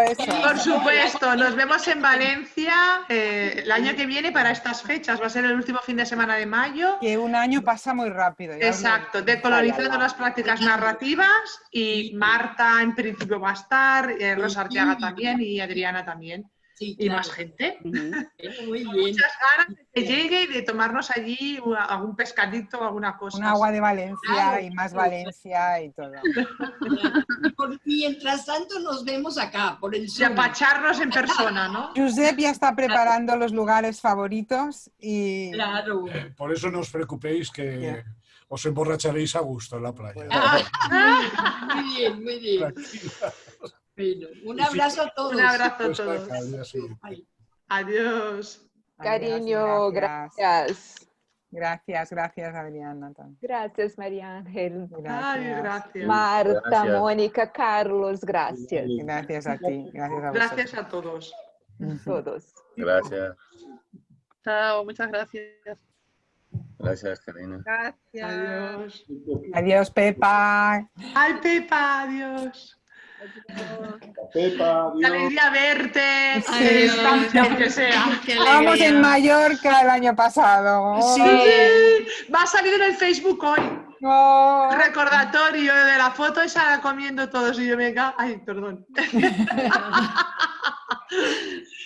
Por supuesto, nos vemos en Valencia el año que viene para estas fechas. Va a ser el último fin de semana de mayo. Que un año pasa muy rápido. ya os lo Exacto, decolonizando las prácticas narrativas y Marta en principio va a estar, Rosa Arteaga también y Adriana también. Sí, Y claro. más gente. Muy bien. Muchas ganas de que llegue y de tomarnos allí algún pescadito o alguna cosa. Un agua de Valencia Claro, y más sí. Valencia y todo. Mientras tanto nos vemos acá, por el Y Zoom. apacharnos en persona, ¿no? Josep ya está preparando los lugares favoritos y... Claro. Por eso no os preocupéis que os emborracharéis a gusto en la playa. Muy bien, muy bien. Tranquila. Bueno, un abrazo a todos. Un abrazo a Pues todos. al día siguiente. Ay. Adiós. Cariño, gracias. Gracias, Adriana. Gracias, María Ángel. Ay, gracias. Marta, Gracias. Mónica, Carlos, gracias. Gracias a ti, gracias a vosotros. Gracias a todos. Todos. Gracias. Chao, muchas gracias. Gracias, Karina. Gracias. Adiós. Adiós, Pepa. Ay, Pepa, adiós. Pepa, Qué alegría verte. Adiós. De distancia, aunque sea. Qué Estábamos alegría. en Mallorca el año pasado. Sí, va a salir en el Facebook hoy. Oh. Recordatorio de la foto esa comiendo todos y yo me cago. Ay, perdón.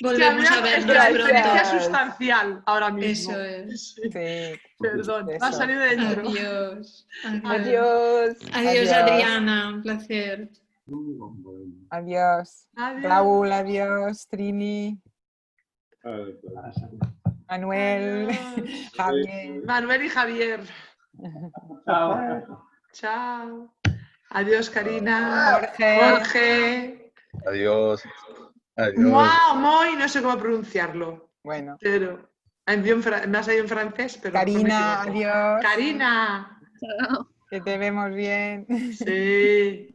Volvemos a Es vernos una diferencia pronto. sustancial ahora mismo. Eso es. Sí. Perdón, Eso. va a salir de dentro. Adiós. Adiós. Adiós, Adriana. Un placer. Adiós. Adiós. Raúl, adiós. Trini, Manuel, Adiós. Javier. Manuel y Javier. Chao. Adiós, Karina. Jorge. Adiós. Adiós. Wow, Moy, no sé cómo pronunciarlo. Bueno. Pero me ha salido en francés, pero Karina, no me equivoco. adiós. Karina. Que te vemos bien. Sí.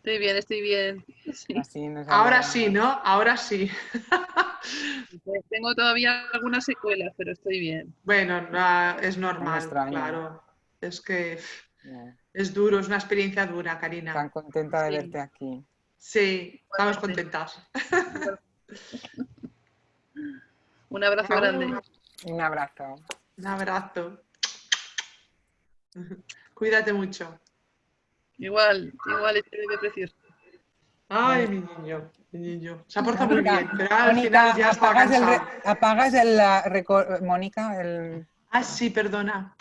Estoy bien. Sí. Así nos Ahora alegramos. sí, ¿no? Ahora sí. Pues tengo todavía algunas secuelas, pero estoy bien. Bueno, es normal, extraño. claro. Es que Ya, es duro, es una experiencia dura, Karina. Tan contenta de Sí. verte aquí. Sí, estamos contentas. Un abrazo grande. Un abrazo. Un abrazo. Cuídate mucho. Igual, este bebé precioso. Ay, mi niño. Se ha portado muy bien, pero al Mónica, final ya está cansado. apagas el Mónica, el... Ah, sí, perdona.